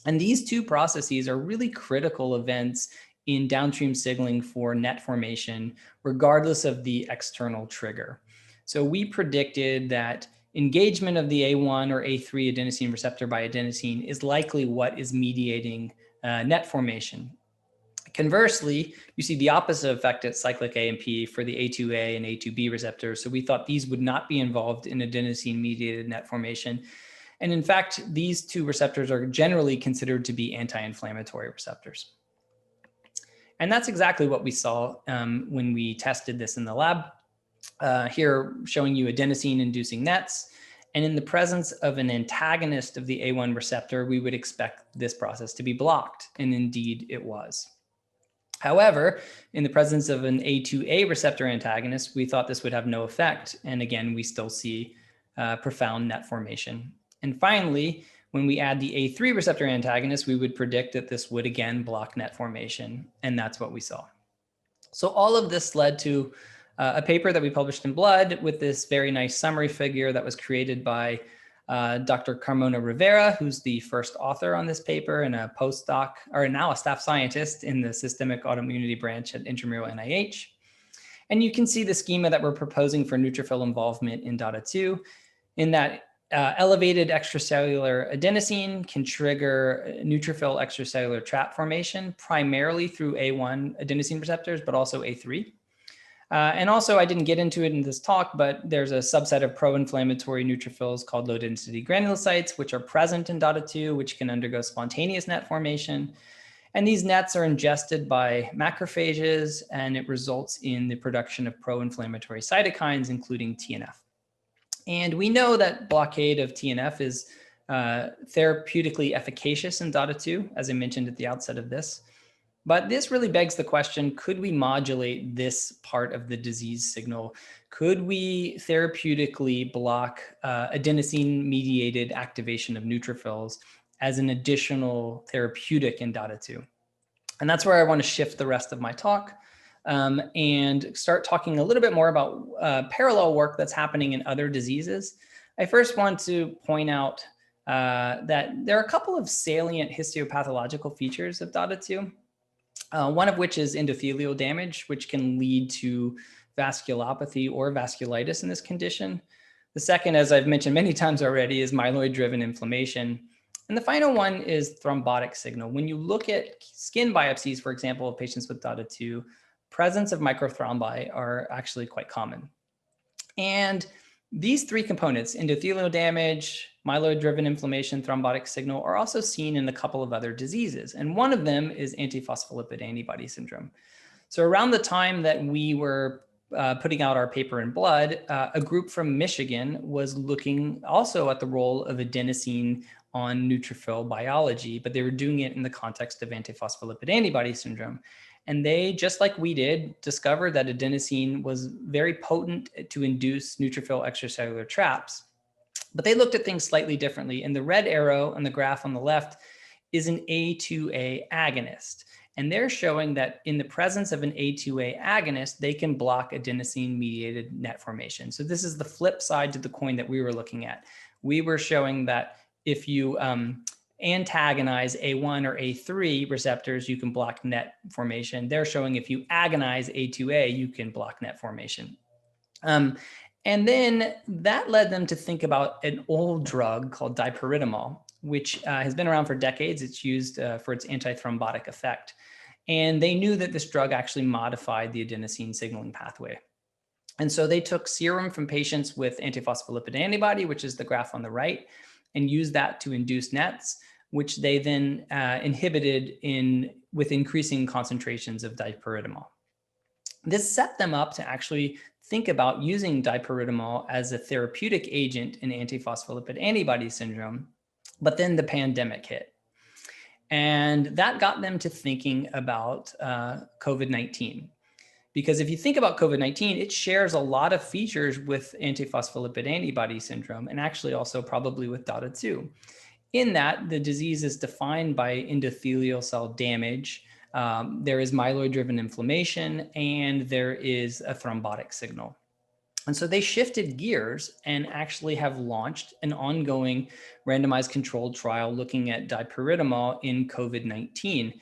And these two processes are really critical events in downstream signaling for net formation, regardless of the external trigger. So we predicted that engagement of the A1 or A3 adenosine receptor by adenosine is likely what is mediating net formation. Conversely, you see the opposite effect at cyclic AMP for the A2A and A2B receptors. So we thought these would not be involved in adenosine-mediated net formation. And in fact, these two receptors are generally considered to be anti-inflammatory receptors. And that's exactly what we saw when we tested this in the lab. Here showing you adenosine-inducing nets. And in the presence of an antagonist of the A1 receptor, we would expect this process to be blocked. And indeed it was. However, in the presence of an A2A receptor antagonist, we thought this would have no effect. And again, we still see profound net formation. And finally, when we add the A3 receptor antagonist, we would predict that this would again block net formation. And that's what we saw. So all of this led to a paper that we published in Blood with this very nice summary figure that was created by Dr. Carmona Rivera, who's the first author on this paper and a postdoc, or now a staff scientist in the systemic autoimmunity branch at Intramural NIH. And you can see the schema that we're proposing for neutrophil involvement in DATA2 in that elevated extracellular adenosine can trigger neutrophil extracellular trap formation, primarily through A1 adenosine receptors, but also A3. And also, I didn't get into it in this talk, but there's a subset of pro-inflammatory neutrophils called low-density granulocytes, which are present in DATA2, which can undergo spontaneous net formation. And these nets are ingested by macrophages, and it results in the production of pro-inflammatory cytokines, including TNF. And we know that blockade of TNF is therapeutically efficacious in DATA2, as I mentioned at the outset of this. But this really begs the question, could we modulate this part of the disease signal? Could we therapeutically block adenosine-mediated activation of neutrophils as an additional therapeutic in DATA2? And that's where I want to shift the rest of my talk and start talking a little bit more about parallel work that's happening in other diseases. I first want to point out that there are a couple of salient histopathological features of DATA2. One of which is endothelial damage, which can lead to vasculopathy or vasculitis in this condition. The second, as I've mentioned many times already, is myeloid-driven inflammation. And the final one is thrombotic signal. When you look at skin biopsies, for example, of patients with DATA2, presence of microthrombi are actually quite common. And these three components, endothelial damage, myeloid-driven inflammation, thrombotic signal, are also seen in a couple of other diseases. And one of them is antiphospholipid antibody syndrome. So around the time that we were putting out our paper in Blood, a group from Michigan was looking also at the role of adenosine on neutrophil biology, but they were doing it in the context of antiphospholipid antibody syndrome. And they, just like we did, discovered that adenosine was very potent to induce neutrophil extracellular traps. But they looked at things slightly differently. And the red arrow on the graph on the left is an A2A agonist. And they're showing that in the presence of an A2A agonist, they can block adenosine-mediated net formation. So this is the flip side to the coin that we were looking at. We were showing that if you antagonize A1 or A3 receptors, you can block net formation. They're showing if you agonize A2A, you can block net formation. And then that led them to think about an old drug called dipyridamole, which has been around for decades. It's used for its antithrombotic effect. And they knew that this drug actually modified the adenosine signaling pathway. And so they took serum from patients with antiphospholipid antibody, which is the graph on the right, and used that to induce nets, which they then inhibited with increasing concentrations of dipyridamole. This set them up to actually think about using dipyridamole as a therapeutic agent in antiphospholipid antibody syndrome, but then the pandemic hit. And that got them to thinking about COVID-19. Because if you think about COVID-19, it shares a lot of features with antiphospholipid antibody syndrome, and actually also probably with DATA2. In that, the disease is defined by endothelial cell damage. There is myeloid-driven inflammation, and there is a thrombotic signal. And so they shifted gears and actually have launched an ongoing randomized controlled trial looking at dipyridamole in COVID-19.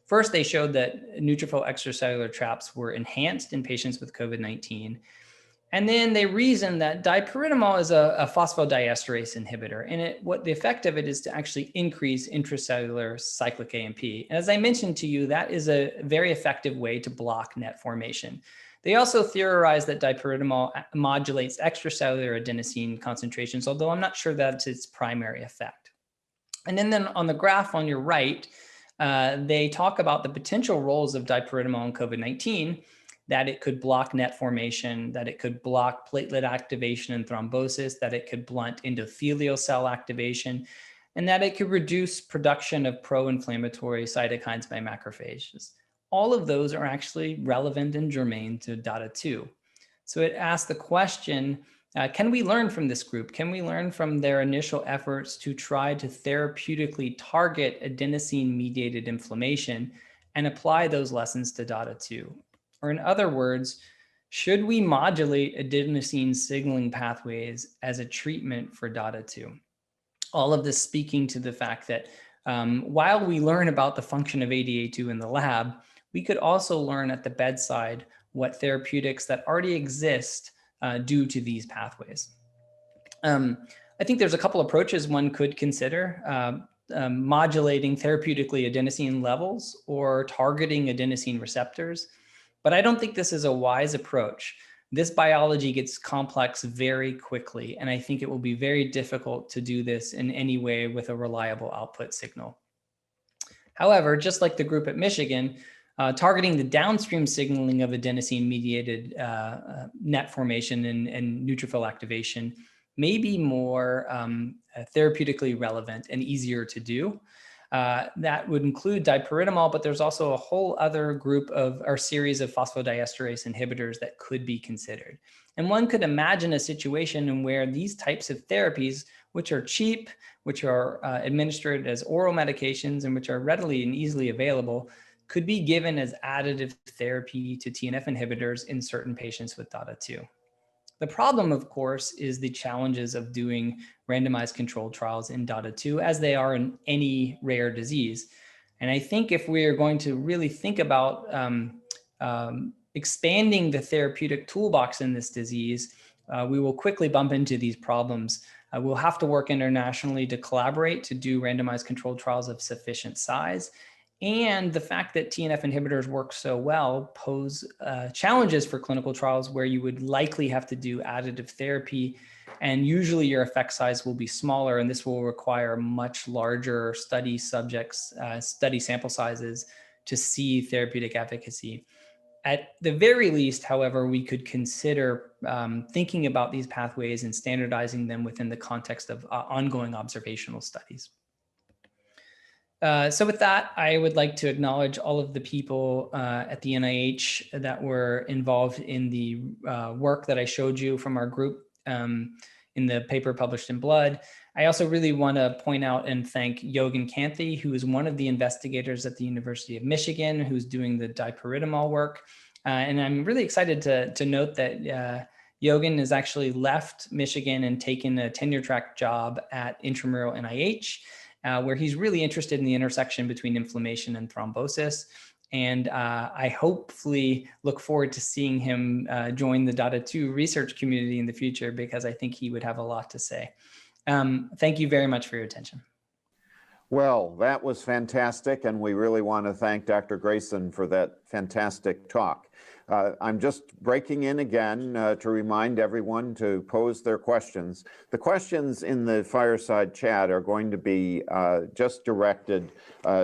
First, they showed that neutrophil extracellular traps were enhanced in patients with COVID-19. And then they reasoned that dipyridamole is a phosphodiesterase inhibitor. And what the effect of it is to actually increase intracellular cyclic AMP. And as I mentioned to you, that is a very effective way to block net formation. They also theorized that dipyridamole modulates extracellular adenosine concentrations, although I'm not sure that's its primary effect. And then on the graph on your right, they talk about the potential roles of dipyridamole in COVID-19, that it could block net formation, that it could block platelet activation and thrombosis, that it could blunt endothelial cell activation, and that it could reduce production of pro-inflammatory cytokines by macrophages. All of those are actually relevant and germane to DATA2. So it asks the question, can we learn from this group? Can we learn from their initial efforts to try to therapeutically target adenosine-mediated inflammation and apply those lessons to DATA2? Or in other words, should we modulate adenosine signaling pathways as a treatment for DATA2? All of this speaking to the fact that while we learn about the function of ADA2 in the lab, we could also learn at the bedside what therapeutics that already exist do to these pathways. I think there's a couple approaches one could consider. Modulating therapeutically adenosine levels or targeting adenosine receptors. But I don't think this is a wise approach. This biology gets complex very quickly, and I think it will be very difficult to do this in any way with a reliable output signal. However, just like the group at Michigan, targeting the downstream signaling of adenosine-mediated net formation and neutrophil activation may be more therapeutically relevant and easier to do. That would include dipyridamole, but there's also a whole other group of or series of phosphodiesterase inhibitors that could be considered. And one could imagine a situation in where these types of therapies, which are cheap, which are administered as oral medications, and which are readily and easily available, could be given as additive therapy to TNF inhibitors in certain patients with DATA2. The problem, of course, is the challenges of doing randomized controlled trials in DATA2 as they are in any rare disease. And I think if we are going to really think about expanding the therapeutic toolbox in this disease, we will quickly bump into these problems. We'll have to work internationally to collaborate to do randomized controlled trials of sufficient size. And the fact that TNF inhibitors work so well pose challenges for clinical trials where you would likely have to do additive therapy, and usually your effect size will be smaller, and this will require much larger study subjects, study sample sizes to see therapeutic efficacy. At the very least, however, we could consider thinking about these pathways and standardizing them within the context of ongoing observational studies. So with that, I would like to acknowledge all of the people at the NIH that were involved in the work that I showed you from our group in the paper published in Blood. I also really want to point out and thank Yogan Kanthi, who is one of the investigators at the University of Michigan, who's doing the dipyridamole work. And I'm really excited to note that Yogan has actually left Michigan and taken a tenure track job at Intramural NIH. Where he's really interested in the intersection between inflammation and thrombosis. And I hopefully look forward to seeing him join the DATA2 research community in the future, because I think he would have a lot to say. Thank you very much for your attention. Well, that was fantastic, and we really want to thank Dr. Grayson for that fantastic talk. I'm just breaking in again to remind everyone to pose their questions. The questions in the fireside chat are going to be just directed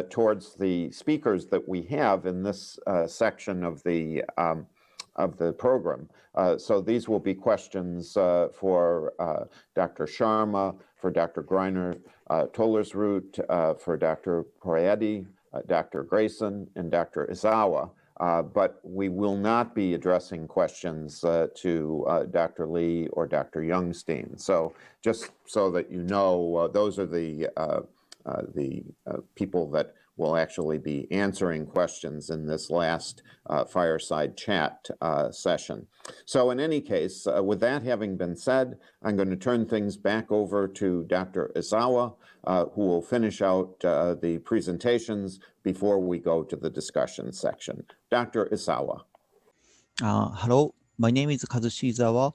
towards the speakers that we have in this section of the program. So these will be questions for Dr. Sharma, for Dr. Greiner, Tollersroot, for Dr. Poyeti, Dr. Grayson, and Dr. Izawa. but we will not be addressing questions to Dr. Lee or Dr. Youngstein. So just so that you know, those are the people that will actually be answering questions in this last fireside chat session. So in any case, with that having been said, I'm going to turn things back over to Dr. Isawa, who will finish out the presentations before we go to the discussion section. Dr. Isawa. Hello, my name is Kazushi Izawa.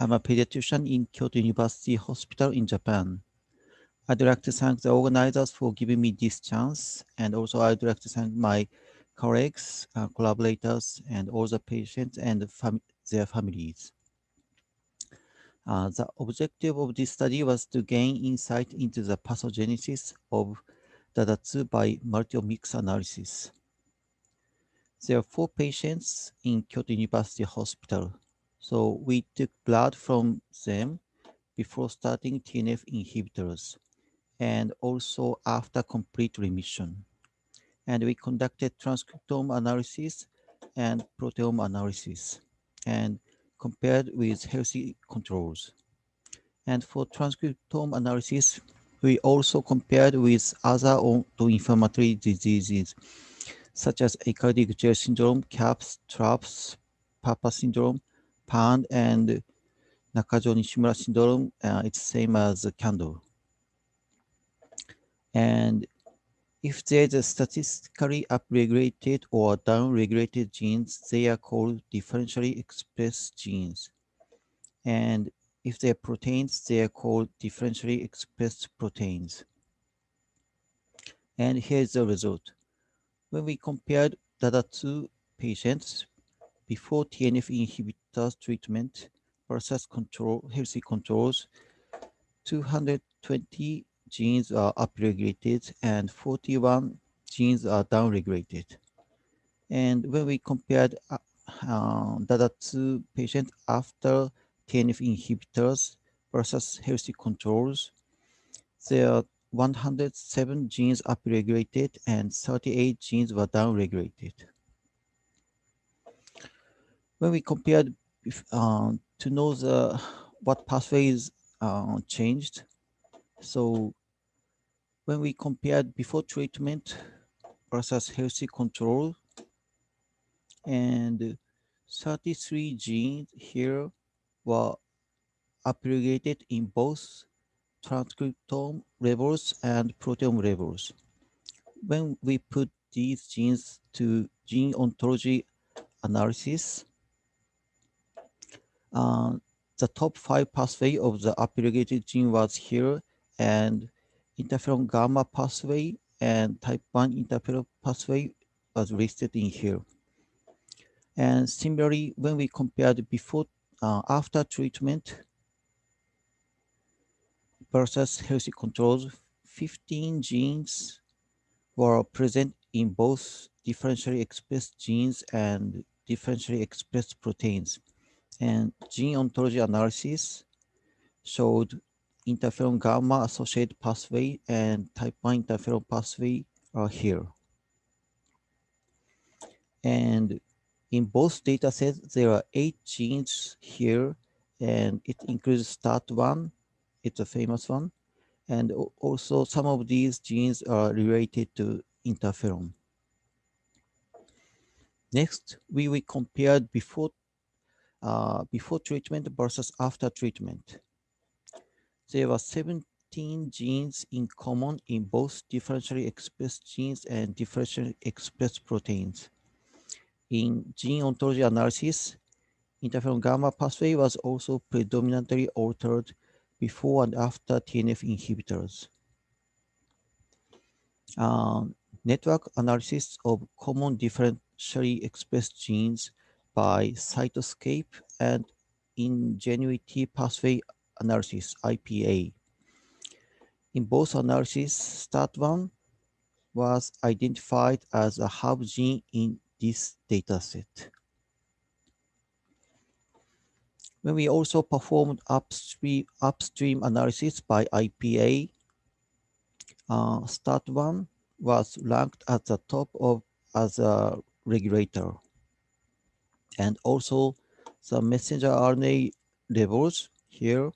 I'm a pediatrician in Kyoto University Hospital in Japan. I'd like to thank the organizers for giving me this chance, and also I'd like to thank my colleagues, collaborators, and all the patients and their families. The objective of this study was to gain insight into the pathogenesis of DADA2 by multi-omics analysis. There are 4 patients in Kyoto University Hospital, so we took blood from them before starting TNF inhibitors, and also after complete remission. And we conducted transcriptome analysis and proteome analysis and compared with healthy controls. And for transcriptome analysis, we also compared with other autoinflammatory diseases such as Aicardi Goutieres syndrome, CAPS, TRAPS, PAPA syndrome, PAND, and Nakajo-Nishimura syndrome. It's same as CANDLE. And if there's a statistically upregulated or downregulated genes, they are called differentially expressed genes. And if they're proteins, they are called differentially expressed proteins. And here's the result. When we compared DADA2 patients before TNF inhibitors treatment versus healthy controls, 220 genes are upregulated and 41 genes are downregulated. And when we compared DADA2 patients after TNF inhibitors versus healthy controls, there are 107 genes upregulated and 38 genes were downregulated. When we compared to know what pathways changed, so when we compared before treatment versus healthy control, and 33 genes here were upregulated in both transcriptome levels and proteome levels. When we put these genes to gene ontology analysis, the top 5 pathway of the upregulated gene was here, and interferon gamma pathway and type 1 interferon pathway was listed in here. And similarly, when we compared after treatment versus healthy controls, 15 genes were present in both differentially expressed genes and differentially expressed proteins. And gene ontology analysis showed interferon gamma associated pathway and type 1 interferon pathway are here. And in both data sets, there are 8 genes here, and it includes STAT1, it's a famous one, and also some of these genes are related to interferon. Next, we compared before treatment versus after treatment. There were 17 genes in common in both differentially expressed genes and differentially expressed proteins. In gene ontology analysis, interferon gamma pathway was also predominantly altered before and after TNF inhibitors. Network analysis of common differentially expressed genes by cytoscape and ingenuity pathway analysis, IPA. In both analyses, STAT1 was identified as a hub gene in this dataset. When we also performed upstream analysis by IPA, STAT1 was ranked at the top as a regulator. And also the messenger RNA levels here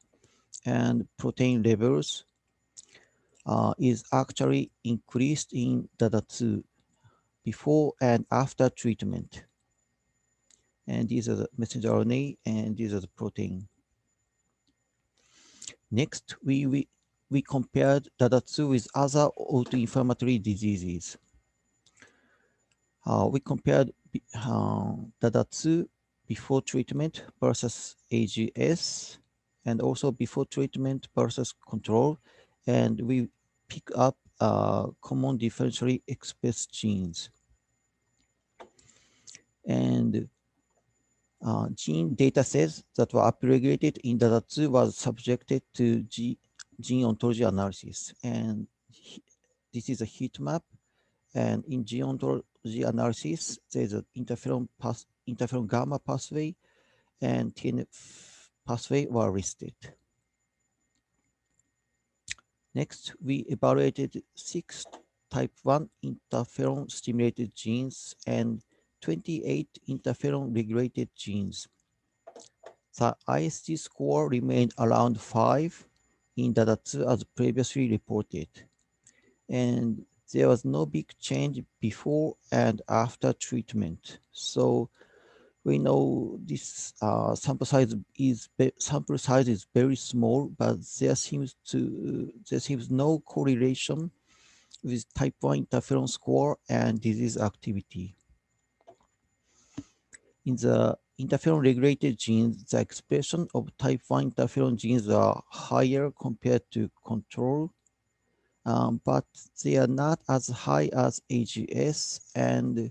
and protein levels is actually increased in DADA2 before and after treatment. And these are the messenger RNA and these are the protein. Next, we compared DADA2 with other autoinflammatory diseases. We compared DADA2 before treatment versus AGS and also before treatment versus control. And we pick up common differentially expressed genes. And gene data sets that were upregulated in DADA2 was subjected to gene ontology analysis. And this is a heat map. And in gene ontology analysis, there's an interferon gamma pathway and TNF pathway were listed. Next, we evaluated 6 type 1 interferon stimulated genes and 28 interferon regulated genes. The IST score remained around 5 in DADA2 as previously reported. And there was no big change before and after treatment. So we know this sample size is very small, but there seems no correlation with type 1 interferon score and disease activity. In the interferon regulated genes, the expression of type 1 interferon genes are higher compared to control, but they are not as high as AGS and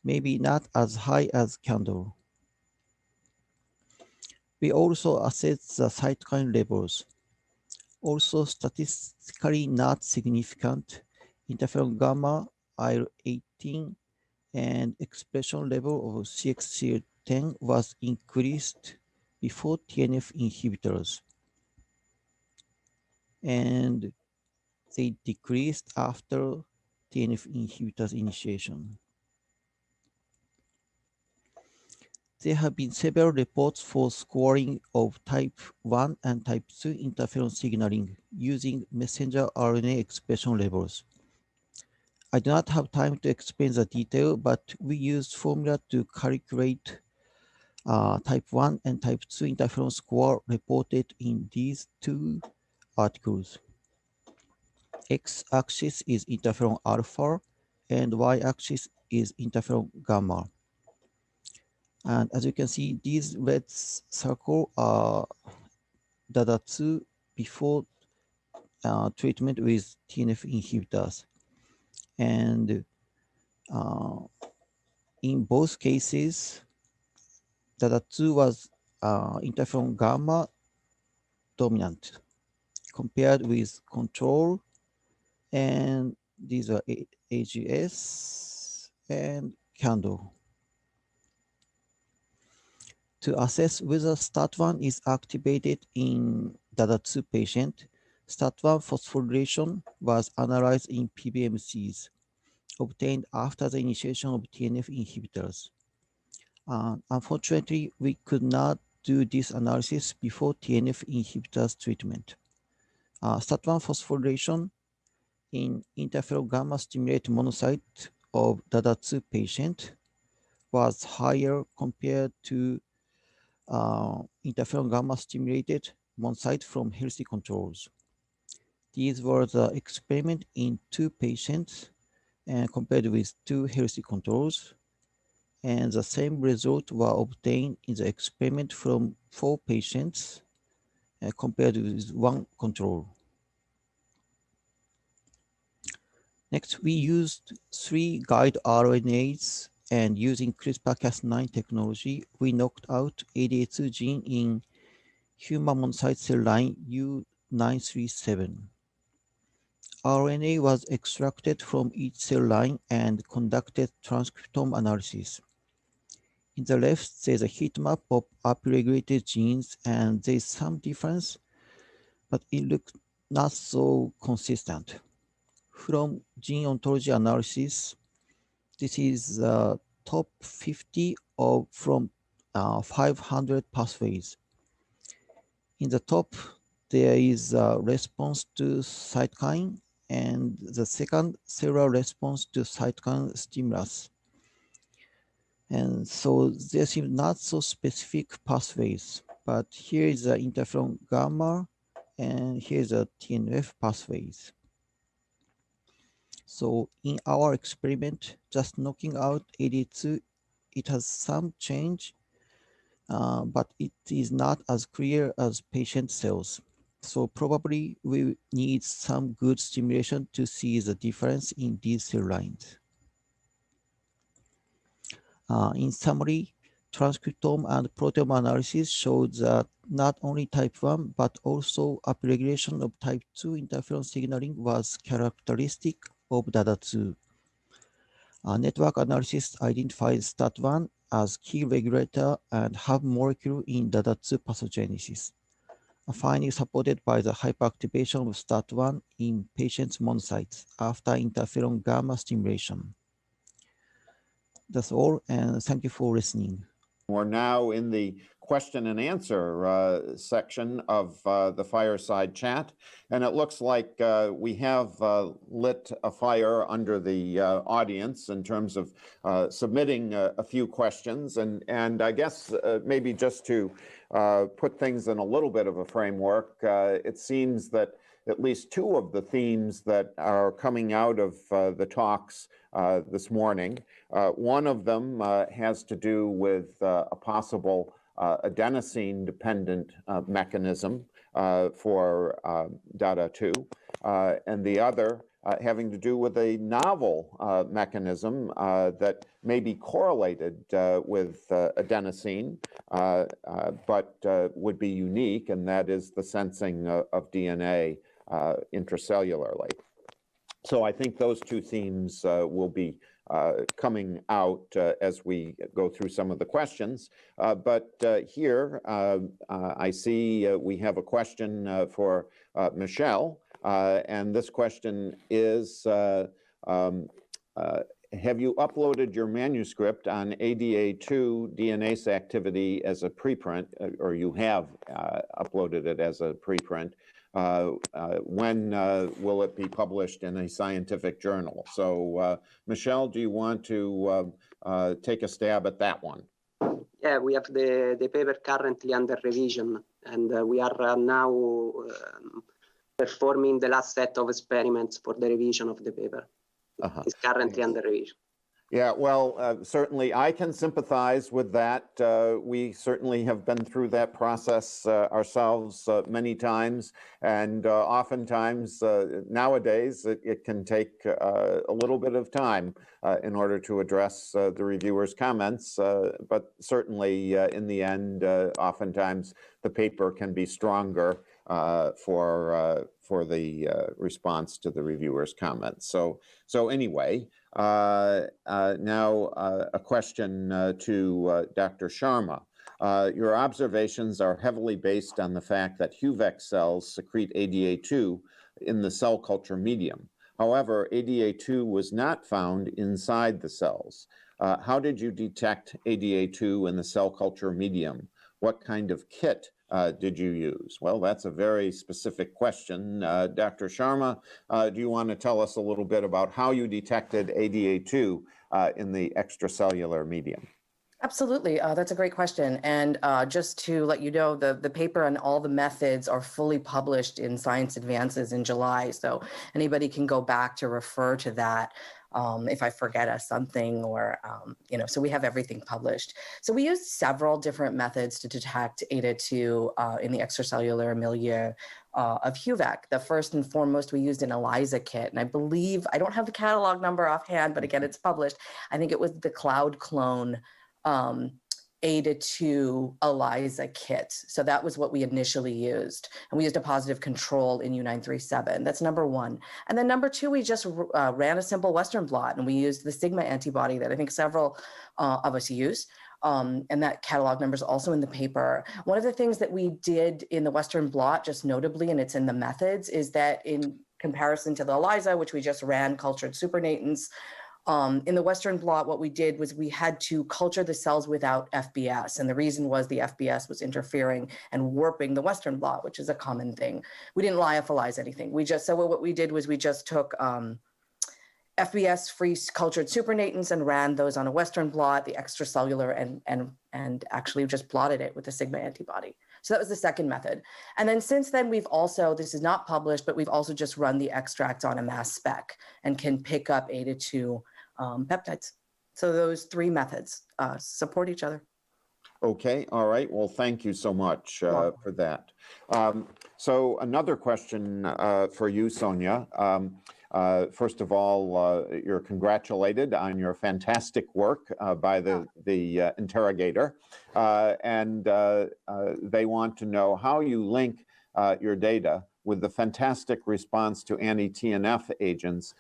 maybe not as high as CANDLE. We also assess the cytokine levels. Also statistically not significant, interferon gamma, IL-18, and expression level of CXCL10 was increased before TNF inhibitors. And they decreased after TNF inhibitors initiation. There have been several reports for scoring of type 1 and type 2 interferon signaling using messenger RNA expression levels. I do not have time to explain the detail, but we used formula to calculate type 1 and type 2 interferon score reported in these 2 articles. X-axis is interferon alpha and y-axis is interferon gamma. And as you can see, these red circles are DADA2 before treatment with TNF inhibitors. And in both cases, DADA2 was interferon gamma dominant compared with control, and these are AGS and CANDLE. To assess whether STAT1 is activated in DADA2 patient, STAT1 phosphorylation was analyzed in PBMCs obtained after the initiation of TNF inhibitors. Unfortunately, we could not do this analysis before TNF inhibitors treatment. STAT1 phosphorylation in interferon gamma stimulated monocyte of DADA2 patient was higher compared to interferon gamma stimulated monocyte from healthy controls. These were the experiment in 2 patients and compared with 2 healthy controls, and the same result were obtained in the experiment from 4 patients compared with 1 control. Next, we used 3 guide RNAs, and using CRISPR-Cas9 technology, we knocked out ADA2 gene in human monocyte cell line U937. RNA was extracted from each cell line and conducted transcriptome analysis. In the left, there's a heat map of upregulated genes, and there's some difference, but it looks not so consistent. From gene ontology analysis, this is top 50 from 500 pathways. In the top, there is a response to cytokine, and the second, cellular response to cytokine stimulus. And so there seem not so specific pathways, but here is the interferon gamma, and here is the TNF pathways. So in our experiment, just knocking out ADA2, it has some change, but it is not as clear as patient cells. So probably we need some good stimulation to see the difference in these cell lines. In summary, transcriptome and proteome analysis showed that not only type 1, but also upregulation of type 2 interferon signaling was characteristic of DADA2. Network analysis identified STAT1 as key regulator and hub molecule in DADA2 pathogenesis. A finding supported by the hyperactivation of STAT1 in patients' monocytes after interferon gamma stimulation. That's all, and thank you for listening. We're now in the question and answer section of the fireside chat, and it looks like we have lit a fire under the audience in terms of submitting a few questions, and I guess maybe just to put things in a little bit of a framework, it seems that at least two of the themes that are coming out of the talks this morning. One of them has to do with a possible adenosine-dependent mechanism for DADA2, and the other having to do with a novel mechanism that may be correlated with adenosine, but would be unique, and that is the sensing of DNA intracellularly. So I think those two themes will be coming out as we go through some of the questions. But here I see we have a question for Michelle, and this question is, have you uploaded your manuscript on ADA2 DNase activity as a preprint, or you have uploaded it as a preprint? When will it be published in a scientific journal? So, Michelle, do you want to take a stab at that one? Yeah, we have the paper currently under revision, and we are now performing the last set of experiments for the revision of the paper. It's currently under revision. Yeah, well, certainly I can sympathize with that. We certainly have been through that process ourselves many times, and oftentimes nowadays it can take a little bit of time in order to address the reviewer's comments, but certainly in the end, oftentimes the paper can be stronger for the response to the reviewer's comments. So anyway, now a question to Dr. Sharma. Your observations are heavily based on the fact that HUVEC cells secrete ADA2 in the cell culture medium. However, ADA2 was not found inside the cells. How did you detect ADA2 in the cell culture medium? What kind of kit did you use? Well, that's a very specific question. Dr. Sharma, do you want to tell us a little bit about how you detected ADA2 in the extracellular medium? Absolutely. That's a great question. And just to let you know, the paper and all the methods are fully published in Science Advances in July. So anybody can go back to refer to that if I forget something, or, so we have everything published. So we used several different methods to detect ADA2 in the extracellular milieu of HUVEC. The first and foremost, we used an ELISA kit. And I believe, I don't have the catalog number offhand, but again, it's published. I think it was the Cloud Clone ADA2 ELISA kit. So that was what we initially used. And we used a positive control in U937. That's number one. And then number two, we just ran a simple Western blot, and we used the Sigma antibody that I think several of us use. And that catalog number is also in the paper. One of the things that we did in the Western blot, just notably, and it's in the methods, is that in comparison to the ELISA, which we just ran cultured supernatants, In the Western blot, what we did was we had to culture the cells without FBS. And the reason was the FBS was interfering and warping the Western blot, which is a common thing. We didn't lyophilize anything. So what we did was we just took FBS-free cultured supernatants and ran those on a Western blot, the extracellular, and actually just blotted it with a sigma antibody. So that was the second method. And then since then, we've also, this is not published, but we've also just run the extracts on a mass spec and can pick up ADA2 peptides. So those three methods support each other. Okay, all right. Well, thank you so much for that. So another question for you, Sonia. First of all, you're congratulated on your fantastic work by the interrogator, and they want to know how you link your data with the fantastic response to anti-TNF agents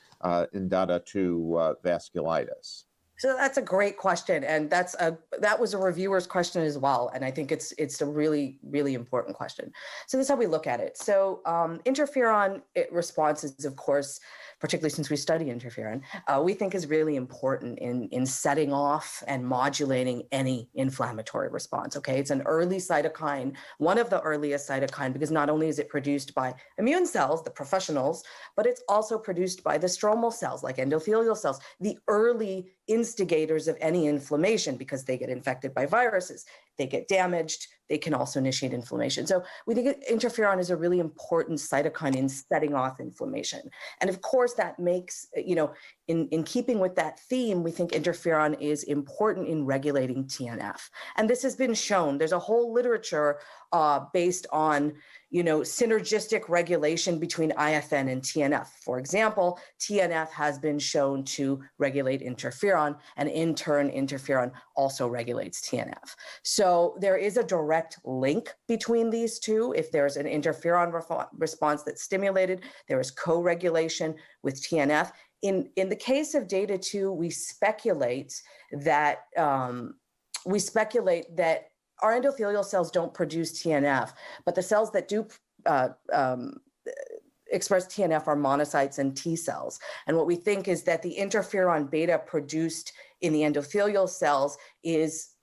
in DADA2 vasculitis. So that's a great question, and that was a reviewer's question as well, and I think it's a really, really important question. So this is how we look at it. So interferon responses, of course, particularly since we study interferon, we think is really important in setting off and modulating any inflammatory response, okay? It's an early cytokine, one of the earliest cytokine, because not only is it produced by immune cells, the professionals, but it's also produced by the stromal cells, like endothelial cells, the early instigators of any inflammation, because they get infected by viruses, they get damaged, they can also initiate inflammation. So we think interferon is a really important cytokine in setting off inflammation. And of course that makes, in keeping with that theme, we think interferon is important in regulating TNF. And this has been shown. There's a whole literature based on, synergistic regulation between IFN and TNF. For example, TNF has been shown to regulate interferon, and in turn, interferon also regulates TNF. So there is a direct link between these two. If there's an interferon response that's stimulated, there is co-regulation with TNF. In the case of DATA2, we speculate that our endothelial cells don't produce TNF, but the cells that do express TNF are monocytes and T cells. And what we think is that the interferon beta produced in the endothelial cells is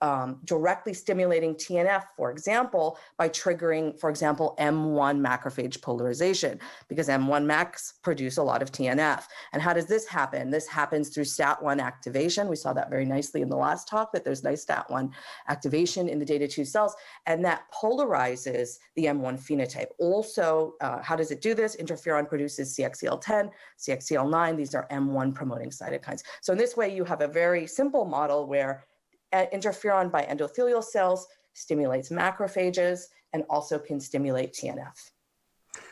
directly stimulating TNF, for example, by triggering, for example, M1 macrophage polarization, because M1 macs produce a lot of TNF. And how does this happen? This happens through STAT1 activation. We saw that very nicely in the last talk, that there's nice STAT1 activation in the DATA2 cells, and that polarizes the M1 phenotype. Also, how does it do this? Interferon produces CXCL10, CXCL9. These are M1 promoting cytokines. So in this way, you have a very simple model where interferon by endothelial cells stimulates macrophages and also can stimulate TNF.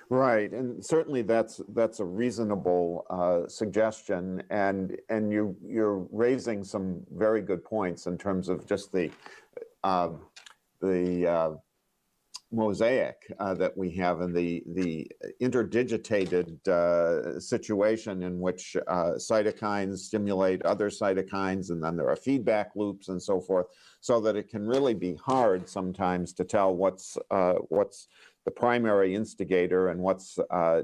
Right, and certainly that's a reasonable suggestion, and you're raising some very good points in terms of just the mosaic that we have in the interdigitated situation in which cytokines stimulate other cytokines, and then there are feedback loops and so forth, so that it can really be hard sometimes to tell what's the primary instigator and what's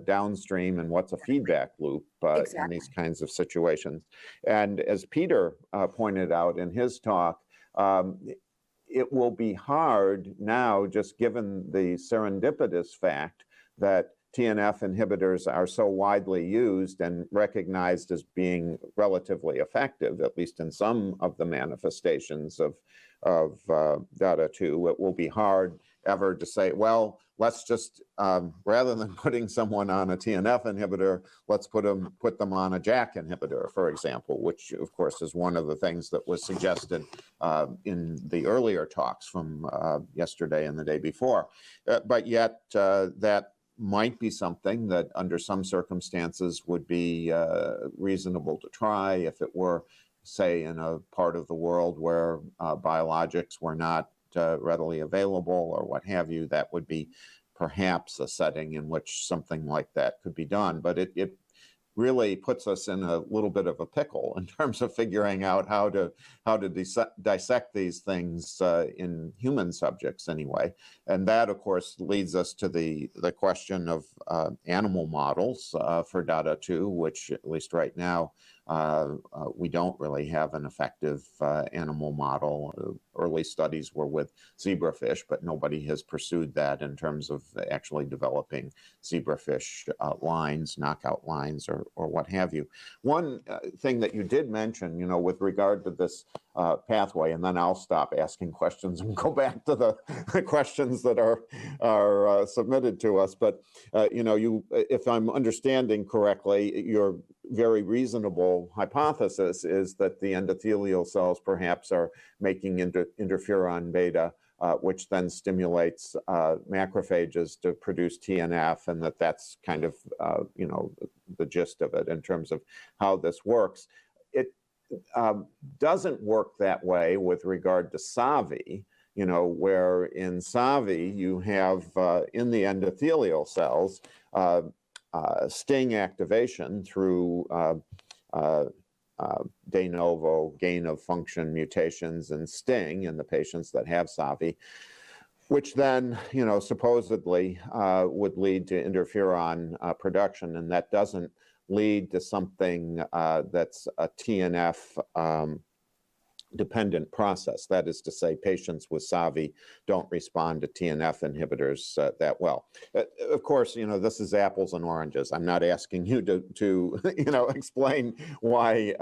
downstream and what's a feedback loop in these kinds of situations. And as Peter pointed out in his talk, it will be hard now, just given the serendipitous fact that TNF inhibitors are so widely used and recognized as being relatively effective, at least in some of the manifestations of DADA2. It will be hard ever to say, well, let's just, rather than putting someone on a TNF inhibitor, let's put them on a JAK inhibitor, for example, which of course is one of the things that was suggested in the earlier talks from yesterday and the day before. But yet that might be something that under some circumstances would be reasonable to try if it were, say, in a part of the world where biologics were not readily available or what have you. That would be perhaps a setting in which something like that could be done. But it really puts us in a little bit of a pickle in terms of figuring out how to dissect these things in human subjects anyway. And that, of course, leads us to the question of animal models for DADA2, which at least right now we don't really have an effective animal model. Early studies were with zebrafish, but nobody has pursued that in terms of actually developing zebrafish lines, knockout lines, or what have you. One thing that you did mention, you know, with regard to this pathway, and then I'll stop asking questions and go back to the questions that are submitted to us. But you know, if I'm understanding correctly, your very reasonable hypothesis is that the endothelial cells perhaps are making interferon beta, which then stimulates macrophages to produce TNF, and that's kind of you know, the gist of it in terms of how this works. It doesn't work that way with regard to SAVI, you know, where in SAVI you have in the endothelial cells STING activation through de novo gain of function mutations in STING in the patients that have SAVI, which then, you know, supposedly would lead to interferon production, and that doesn't lead to something that's a TNF dependent process. That is to say, patients with SAVI don't respond to TNF inhibitors that well. Of course, you know, this is apples and oranges. I'm not asking you to you know, explain why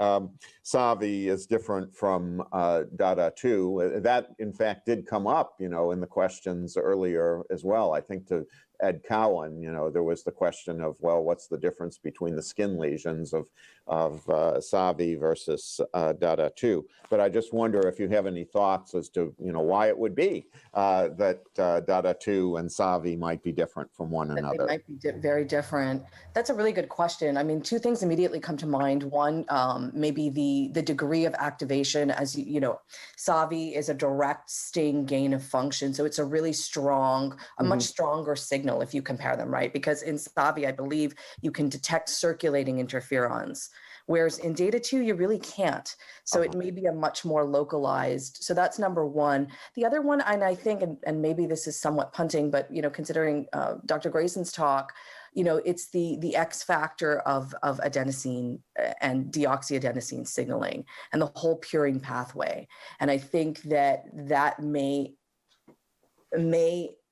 SAVI is different from DADA2. That, in fact, did come up, you know, in the questions earlier as well. I think to Ed Cowan, you know, there was the question of, well, what's the difference between the skin lesions of SAVI versus DADA2? But I just wonder if you have any thoughts as to, you know, why it would be that DADA2 and SAVI might be different from one another. They might be very different. That's a really good question. I mean, two things immediately come to mind. One, maybe the degree of activation, as you know, SAVI is a direct STING gain of function. So it's a really strong, a much stronger signal if you compare them, right? Because in SAVI, I believe you can detect circulating interferons, whereas in DADA2, you really can't. So it may be a much more localized. So that's number one. The other one, and I think, and maybe this is somewhat punting, but, you know, considering Dr. Grayson's talk, you know, it's the X factor of adenosine and deoxyadenosine signaling and the whole purine pathway. And I think that may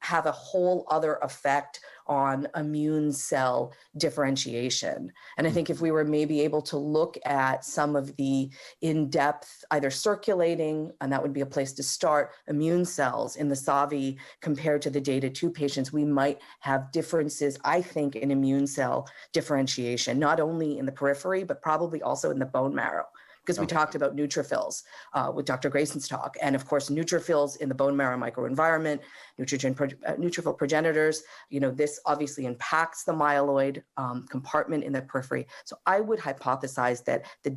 have a whole other effect on immune cell differentiation. And I think if we were maybe able to look at some of the in-depth, either circulating, and that would be a place to start, immune cells in the SAVI compared to the DADA2 patients, we might have differences, I think, in immune cell differentiation, not only in the periphery, but probably also in the bone marrow. Because we talked about neutrophils with Dr. Grayson's talk. And of course, neutrophils in the bone marrow microenvironment, neutrophil progenitors, you know, this obviously impacts the myeloid compartment in the periphery. So I would hypothesize that the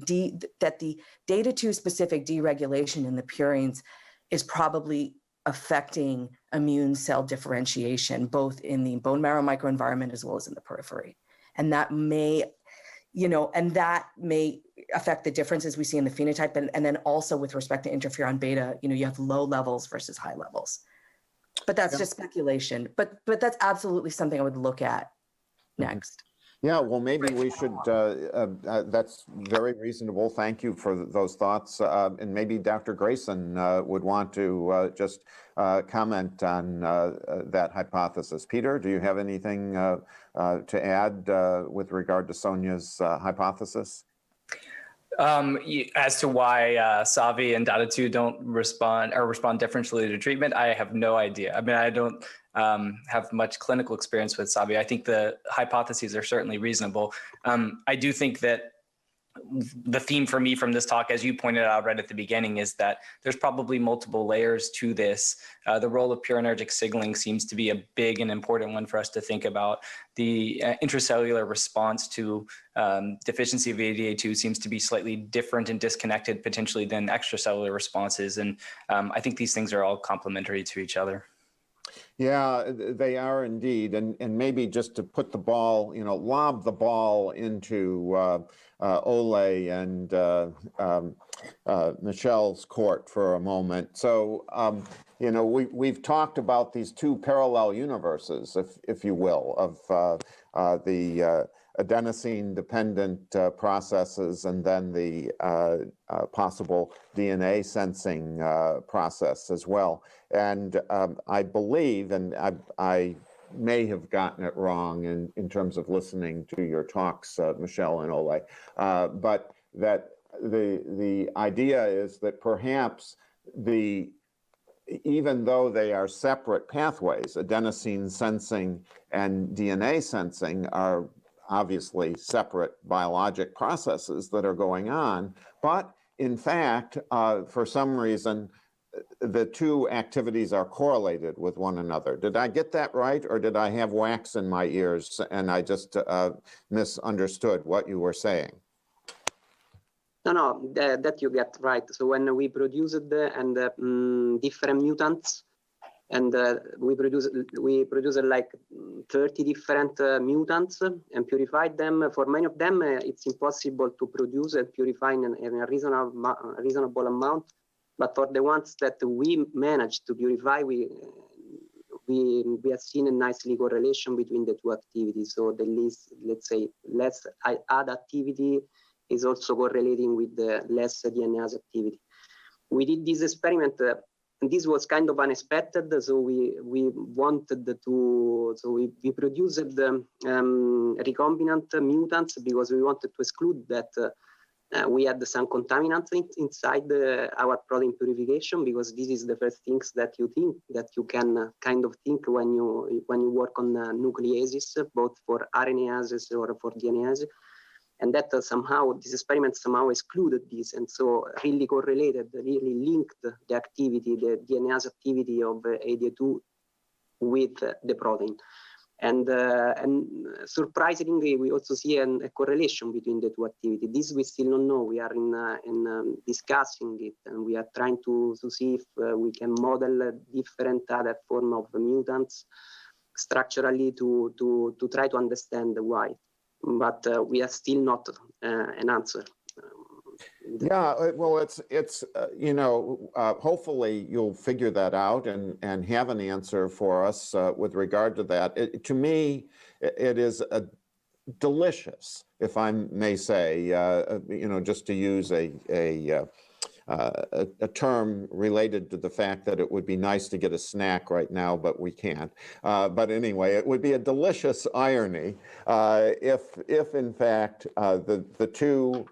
DADA2 specific deregulation in the purines is probably affecting immune cell differentiation, both in the bone marrow microenvironment as well as in the periphery. And that may, you know, and that may affect the differences we see in the phenotype. And then also with respect to interferon beta, you know, you have low levels versus high levels. But that's just speculation. But that's absolutely something I would look at next. Yeah, well, maybe we should, that's very reasonable. Thank you for those thoughts. And maybe Dr. Grayson would want to just comment on that hypothesis. Peter, do you have anything to add with regard to Sonia's hypothesis? As to why SAVI and DADA2 don't respond or respond differentially to treatment, I have no idea. I mean, I don't have much clinical experience with SAVI. I think the hypotheses are certainly reasonable. I do think that the theme for me from this talk, as you pointed out right at the beginning, is that there's probably multiple layers to this. The role of purinergic signaling seems to be a big and important one for us to think about. The intracellular response to deficiency of ADA2 seems to be slightly different and disconnected potentially than extracellular responses. And I think these things are all complementary to each other. Yeah, they are indeed. And maybe just to put the ball, you know, lob the ball into Ole and Michelle's court for a moment. So, you know, we've talked about these two parallel universes, if you will, of the adenosine-dependent processes, and then the possible DNA sensing process as well. And I believe, and I may have gotten it wrong in terms of listening to your talks, Michelle and Ole, but that the idea is that perhaps even though they are separate pathways, adenosine sensing and DNA sensing are obviously separate biologic processes that are going on, but in fact, for some reason, the two activities are correlated with one another. Did I get that right, or did I have wax in my ears and I just misunderstood what you were saying? No, that you get right. So when we produce different mutants, and we produce like 30 different mutants and purify them. For many of them, it's impossible to produce and purify in a reasonable amount. But for the ones that we managed to purify, we have seen a nicely correlation between the two activities. So the least, let's say, less AD activity is also correlating with the less DNase activity. We did this experiment. This was kind of unexpected, so we wanted to. So we produced recombinant mutants because we wanted to exclude that we had some contaminants inside our protein purification, because this is the first things that you think that you can kind of think when you work on nucleases, both for RNases or for DNases. And that somehow, this experiment somehow excluded this, and so really correlated, really linked the activity, the DNase activity of ADA2 with the protein. And surprisingly, we also see a correlation between the two activities. This we still don't know. We are in discussing it, and we are trying to see if we can model different other form of mutants structurally to try to understand why. But we have still not an answer. Yeah, well, it's you know, hopefully you'll figure that out and have an answer for us with regard to that. To me, it is delicious, if I may say, you know, just to use a term related to the fact that it would be nice to get a snack right now, but we can't. But anyway, it would be a delicious irony if in fact the two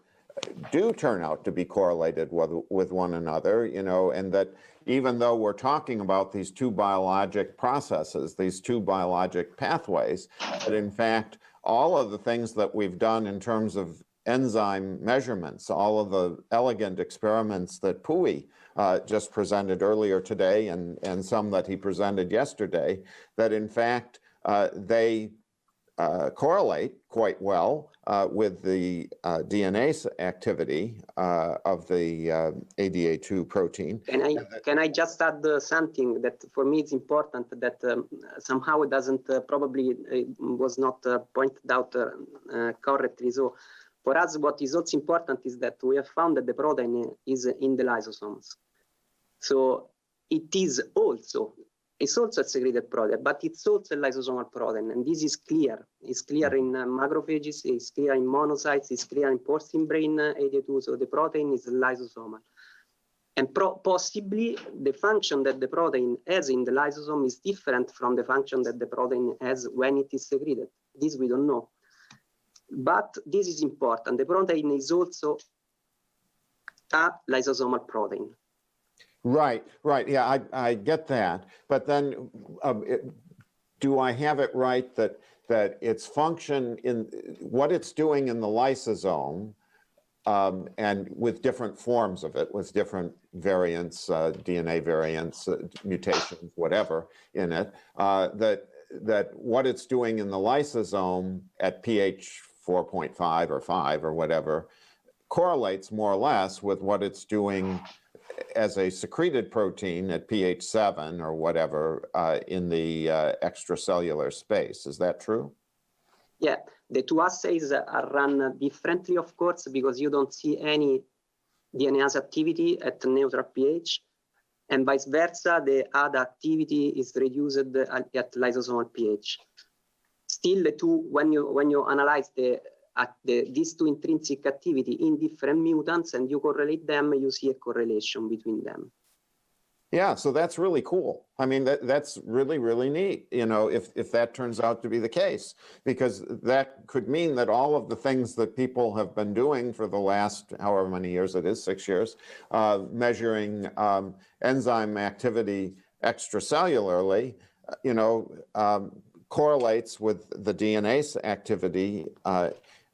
do turn out to be correlated with one another, you know, and that even though we're talking about these two biologic processes, these two biologic pathways, that in fact all of the things that we've done in terms of enzyme measurements, all of the elegant experiments that Pui just presented earlier today and some that he presented yesterday, that in fact they correlate quite well with the DNase activity of the ADA2 protein. Can I just add something that for me it's important that somehow it doesn't probably was not pointed out correctly. So for us, what is also important is that we have found that the protein is in the lysosomes. So it's also a secreted protein, but it's also a lysosomal protein, and this is clear. It's clear in macrophages, it's clear in monocytes, it's clear in porcine brain ADA2, so the protein is lysosomal. And possibly the function that the protein has in the lysosome is different from the function that the protein has when it is secreted. This we don't know. But this is important. The protein is also a lysosomal protein. Right. Yeah, I get that. But then do I have it right that its function in what it's doing in the lysosome and with different forms of it, with different variants, DNA variants, mutations, whatever in it, that what it's doing in the lysosome at pH 4.5 or 5 or whatever correlates more or less with what it's doing as a secreted protein at pH 7 or whatever in the extracellular space. Is that true? Yeah, the two assays are run differently, of course, because you don't see any DNase activity at neutral pH, and vice versa, the ADA activity is reduced at lysosomal pH. still the two, when you analyze these two intrinsic activity in different mutants and you correlate them, you see a correlation between them. Yeah, so that's really cool. I mean, that's really, really neat, you know, if that turns out to be the case, because that could mean that all of the things that people have been doing for the last however many years it is, 6 years, measuring enzyme activity extracellularly, you know, correlates with the DNase activity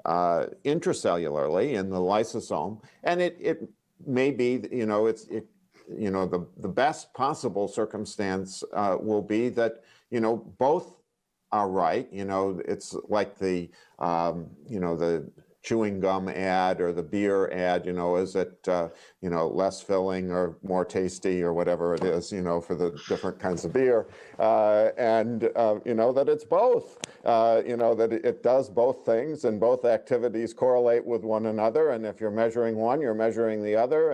intracellularly in the lysosome. And it may be, you know, you know, the best possible circumstance will be that, you know, both are right. You know, it's like the, you know, the chewing gum ad or the beer ad, you know, is it, you know, less filling or more tasty or whatever it is, you know, for the different kinds of beer. And, you know, that it's both, you know, that it does both things and both activities correlate with one another. And if you're measuring one, you're measuring the other.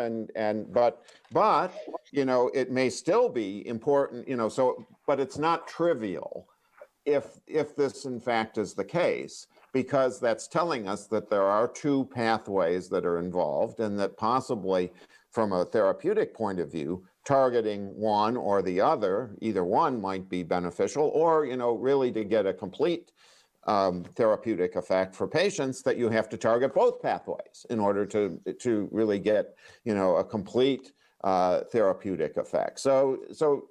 But, you know, it may still be important, you know, so, but it's not trivial if this in fact is the case, because that's telling us that there are two pathways that are involved and that possibly from a therapeutic point of view, targeting one or the other, either one might be beneficial, or, you know, really to get a complete therapeutic effect for patients, that you have to target both pathways in order to really get, you know, a complete therapeutic effect. So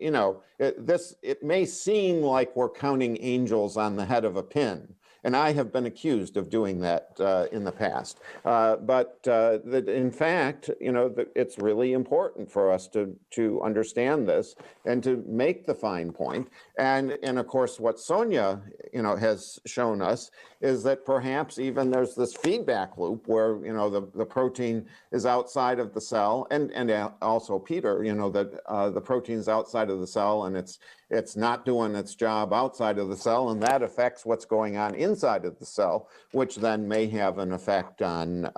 you know, it may seem like we're counting angels on the head of a pin, and I have been accused of doing that in the past. But that in fact, you know, it's really important for us to understand this and to make the fine point. And of course, what Sonia, you know, has shown us is that perhaps even there's this feedback loop where, you know, the protein is outside of the cell, and also Peter, you know, that the protein is outside of the cell and it's not doing its job outside of the cell, and that affects what's going on inside of the cell, which then may have an effect on,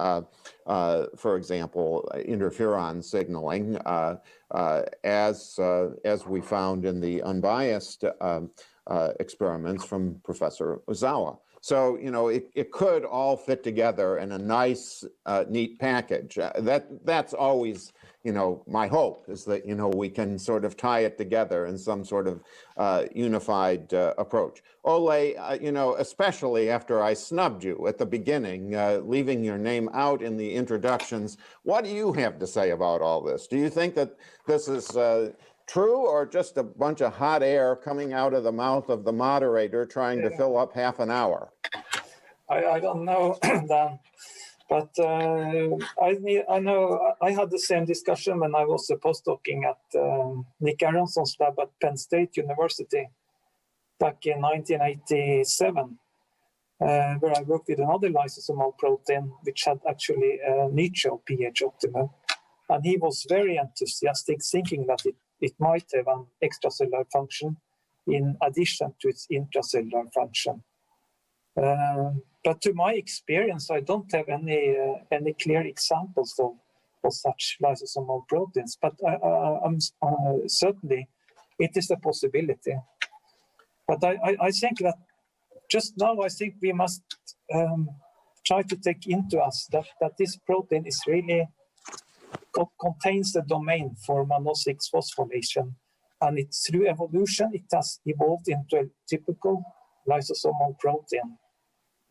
for example, interferon signaling, as we found in the unbiased experiments from Professor Ozawa. So, you know, it could all fit together in a nice, neat package. That's always, you know, my hope is that, you know, we can sort of tie it together in some sort of unified approach. Ole, you know, especially after I snubbed you at the beginning, leaving your name out in the introductions, what do you have to say about all this? Do you think that this is true, or just a bunch of hot air coming out of the mouth of the moderator trying to fill up half an hour? I don't know, Dan, but I know I had the same discussion when I was postdocing at Nick Aronson's lab at Penn State University back in 1987, where I worked with another lysosomal protein which had actually a niche of pH optimum, and he was very enthusiastic, thinking that it might have an extracellular function in addition to its intracellular function. But to my experience, I don't have any clear examples of such lysosomal proteins. But I'm certainly it is a possibility. But I think that just now, I think we must try to take into us that this protein is really contains the domain for mannose-6 phosphorylation, and it's through evolution it has evolved into a typical lysosomal protein.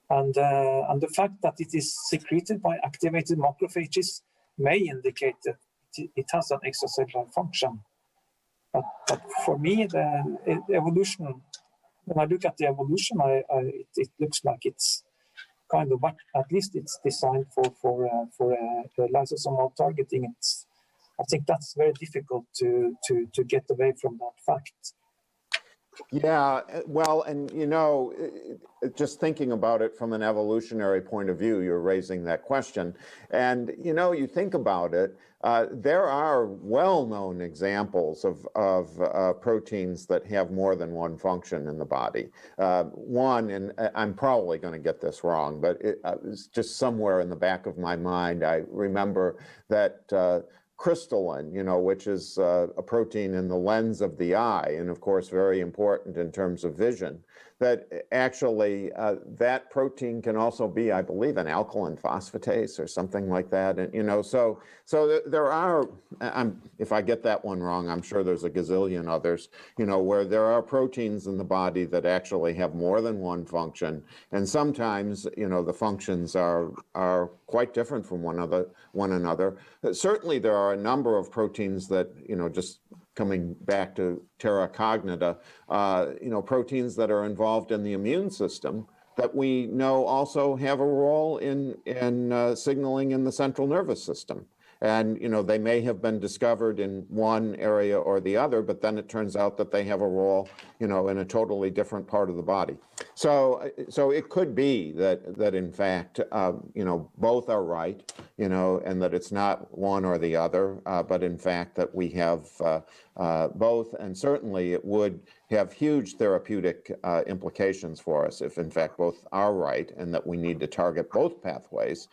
And the fact that it is secreted by activated macrophages may indicate that it has an extracellular function. But for me, the evolution, when I look at the evolution, it looks like it's kind of, at least it's designed for lysosomal targeting. I think that's very difficult to get away from that fact. Yeah, well, and you know, just thinking about it from an evolutionary point of view, you're raising that question. And you know, you think about it, there are well-known examples of proteins that have more than one function in the body. One, and I'm probably going to get this wrong, but it's just somewhere in the back of my mind, I remember that crystalline, which is a protein in the lens of the eye, and of course very important in terms of vision, that actually that protein can also be, I believe, an alkaline phosphatase or something like that. And so there are, if I get that one wrong, I'm sure there's a gazillion others, where there are proteins in the body that actually have more than one function, and sometimes the functions are quite different from one another. Certainly there are a number of proteins that, just coming back to terra cognita, proteins that are involved in the immune system that we know also have a role in signaling in the central nervous system. And, they may have been discovered in one area or the other, but then it turns out that they have a role, in a totally different part of the body. So it could be that in fact, both are right, and that it's not one or the other, but in fact that we have both, and certainly it would have huge therapeutic implications for us if in fact both are right, and that we need to target both pathways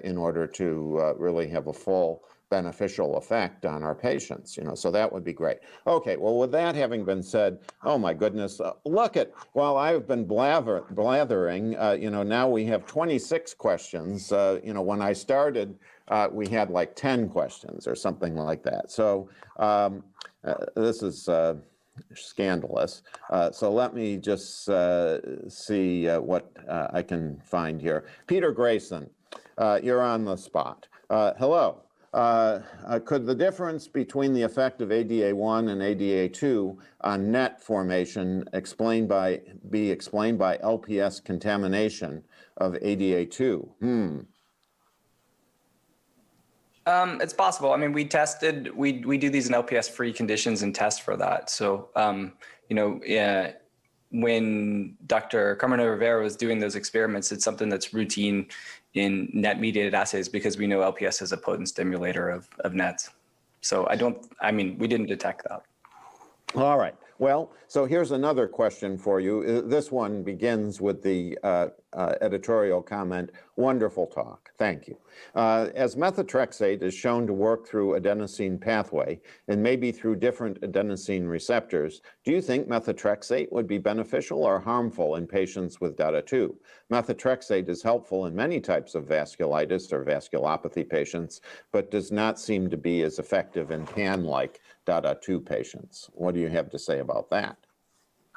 in order to really have a full beneficial effect on our patients, so that would be great. Okay, well, with that having been said, oh my goodness, while I've been blathering, now we have 26 questions. When I started, we had like 10 questions or something like that. So this is scandalous. So let me just see what I can find here. Peter Grayson, you're on the spot. Hello. Could the difference between the effect of ADA1 and ADA2 on net formation be explained by LPS contamination of ADA2? It's possible. I mean, we do these in LPS-free conditions and test for that. So, when Dr. Carmona Rivera was doing those experiments, it's something that's routine in net-mediated assays because we know LPS is a potent stimulator of nets. So we didn't detect that. All right. Well, so here's another question for you. This one begins with the editorial comment, wonderful talk, thank you. As methotrexate is shown to work through adenosine pathway and maybe through different adenosine receptors, do you think methotrexate would be beneficial or harmful in patients with DADA2? Methotrexate is helpful in many types of vasculitis or vasculopathy patients, but does not seem to be as effective in PAN-like DADA2 patients. What do you have to say about that?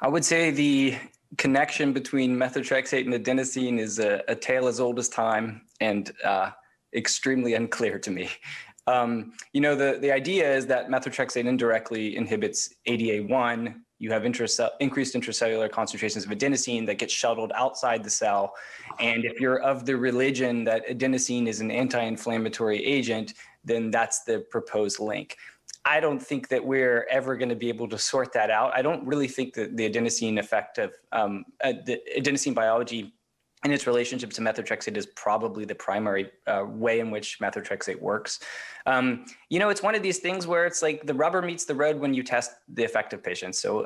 I would say the connection between methotrexate and adenosine is a tale as old as time and extremely unclear to me. The idea is that methotrexate indirectly inhibits ADA1. You have increased intracellular concentrations of adenosine that get shuttled outside the cell. And if you're of the religion that adenosine is an anti-inflammatory agent, then that's the proposed link. I don't think that we're ever going to be able to sort that out. I don't really think that the adenosine effect of the adenosine biology and its relationship to methotrexate is probably the primary way in which methotrexate works. It's one of these things where it's like the rubber meets the road when you test the effect of patients. So,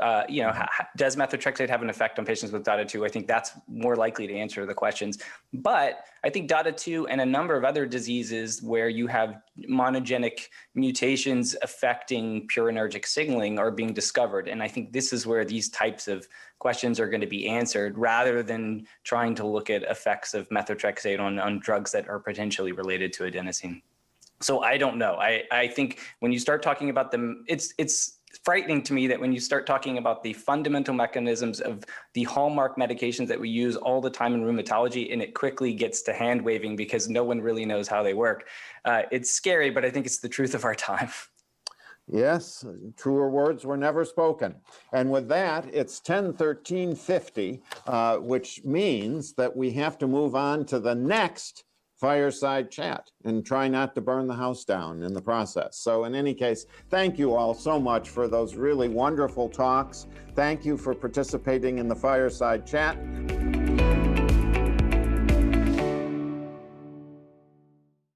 does methotrexate have an effect on patients with DADA2? I think that's more likely to answer the questions. But I think DADA2 and a number of other diseases where you have monogenic mutations affecting purinergic signaling are being discovered. And I think this is where these types of questions are going to be answered rather than trying to look at effects of methotrexate on drugs that are potentially related to adenosine. So I don't know. I think when you start talking about them, it's frightening to me that when you start talking about the fundamental mechanisms of the hallmark medications that we use all the time in rheumatology, and it quickly gets to hand waving because no one really knows how they work. It's scary, but I think it's the truth of our time. Yes, truer words were never spoken. And with that, it's 10:13:50, which means that we have to move on to the next fireside chat and try not to burn the house down in the process. So in any case, thank you all so much for those really wonderful talks. Thank you for participating in the fireside chat.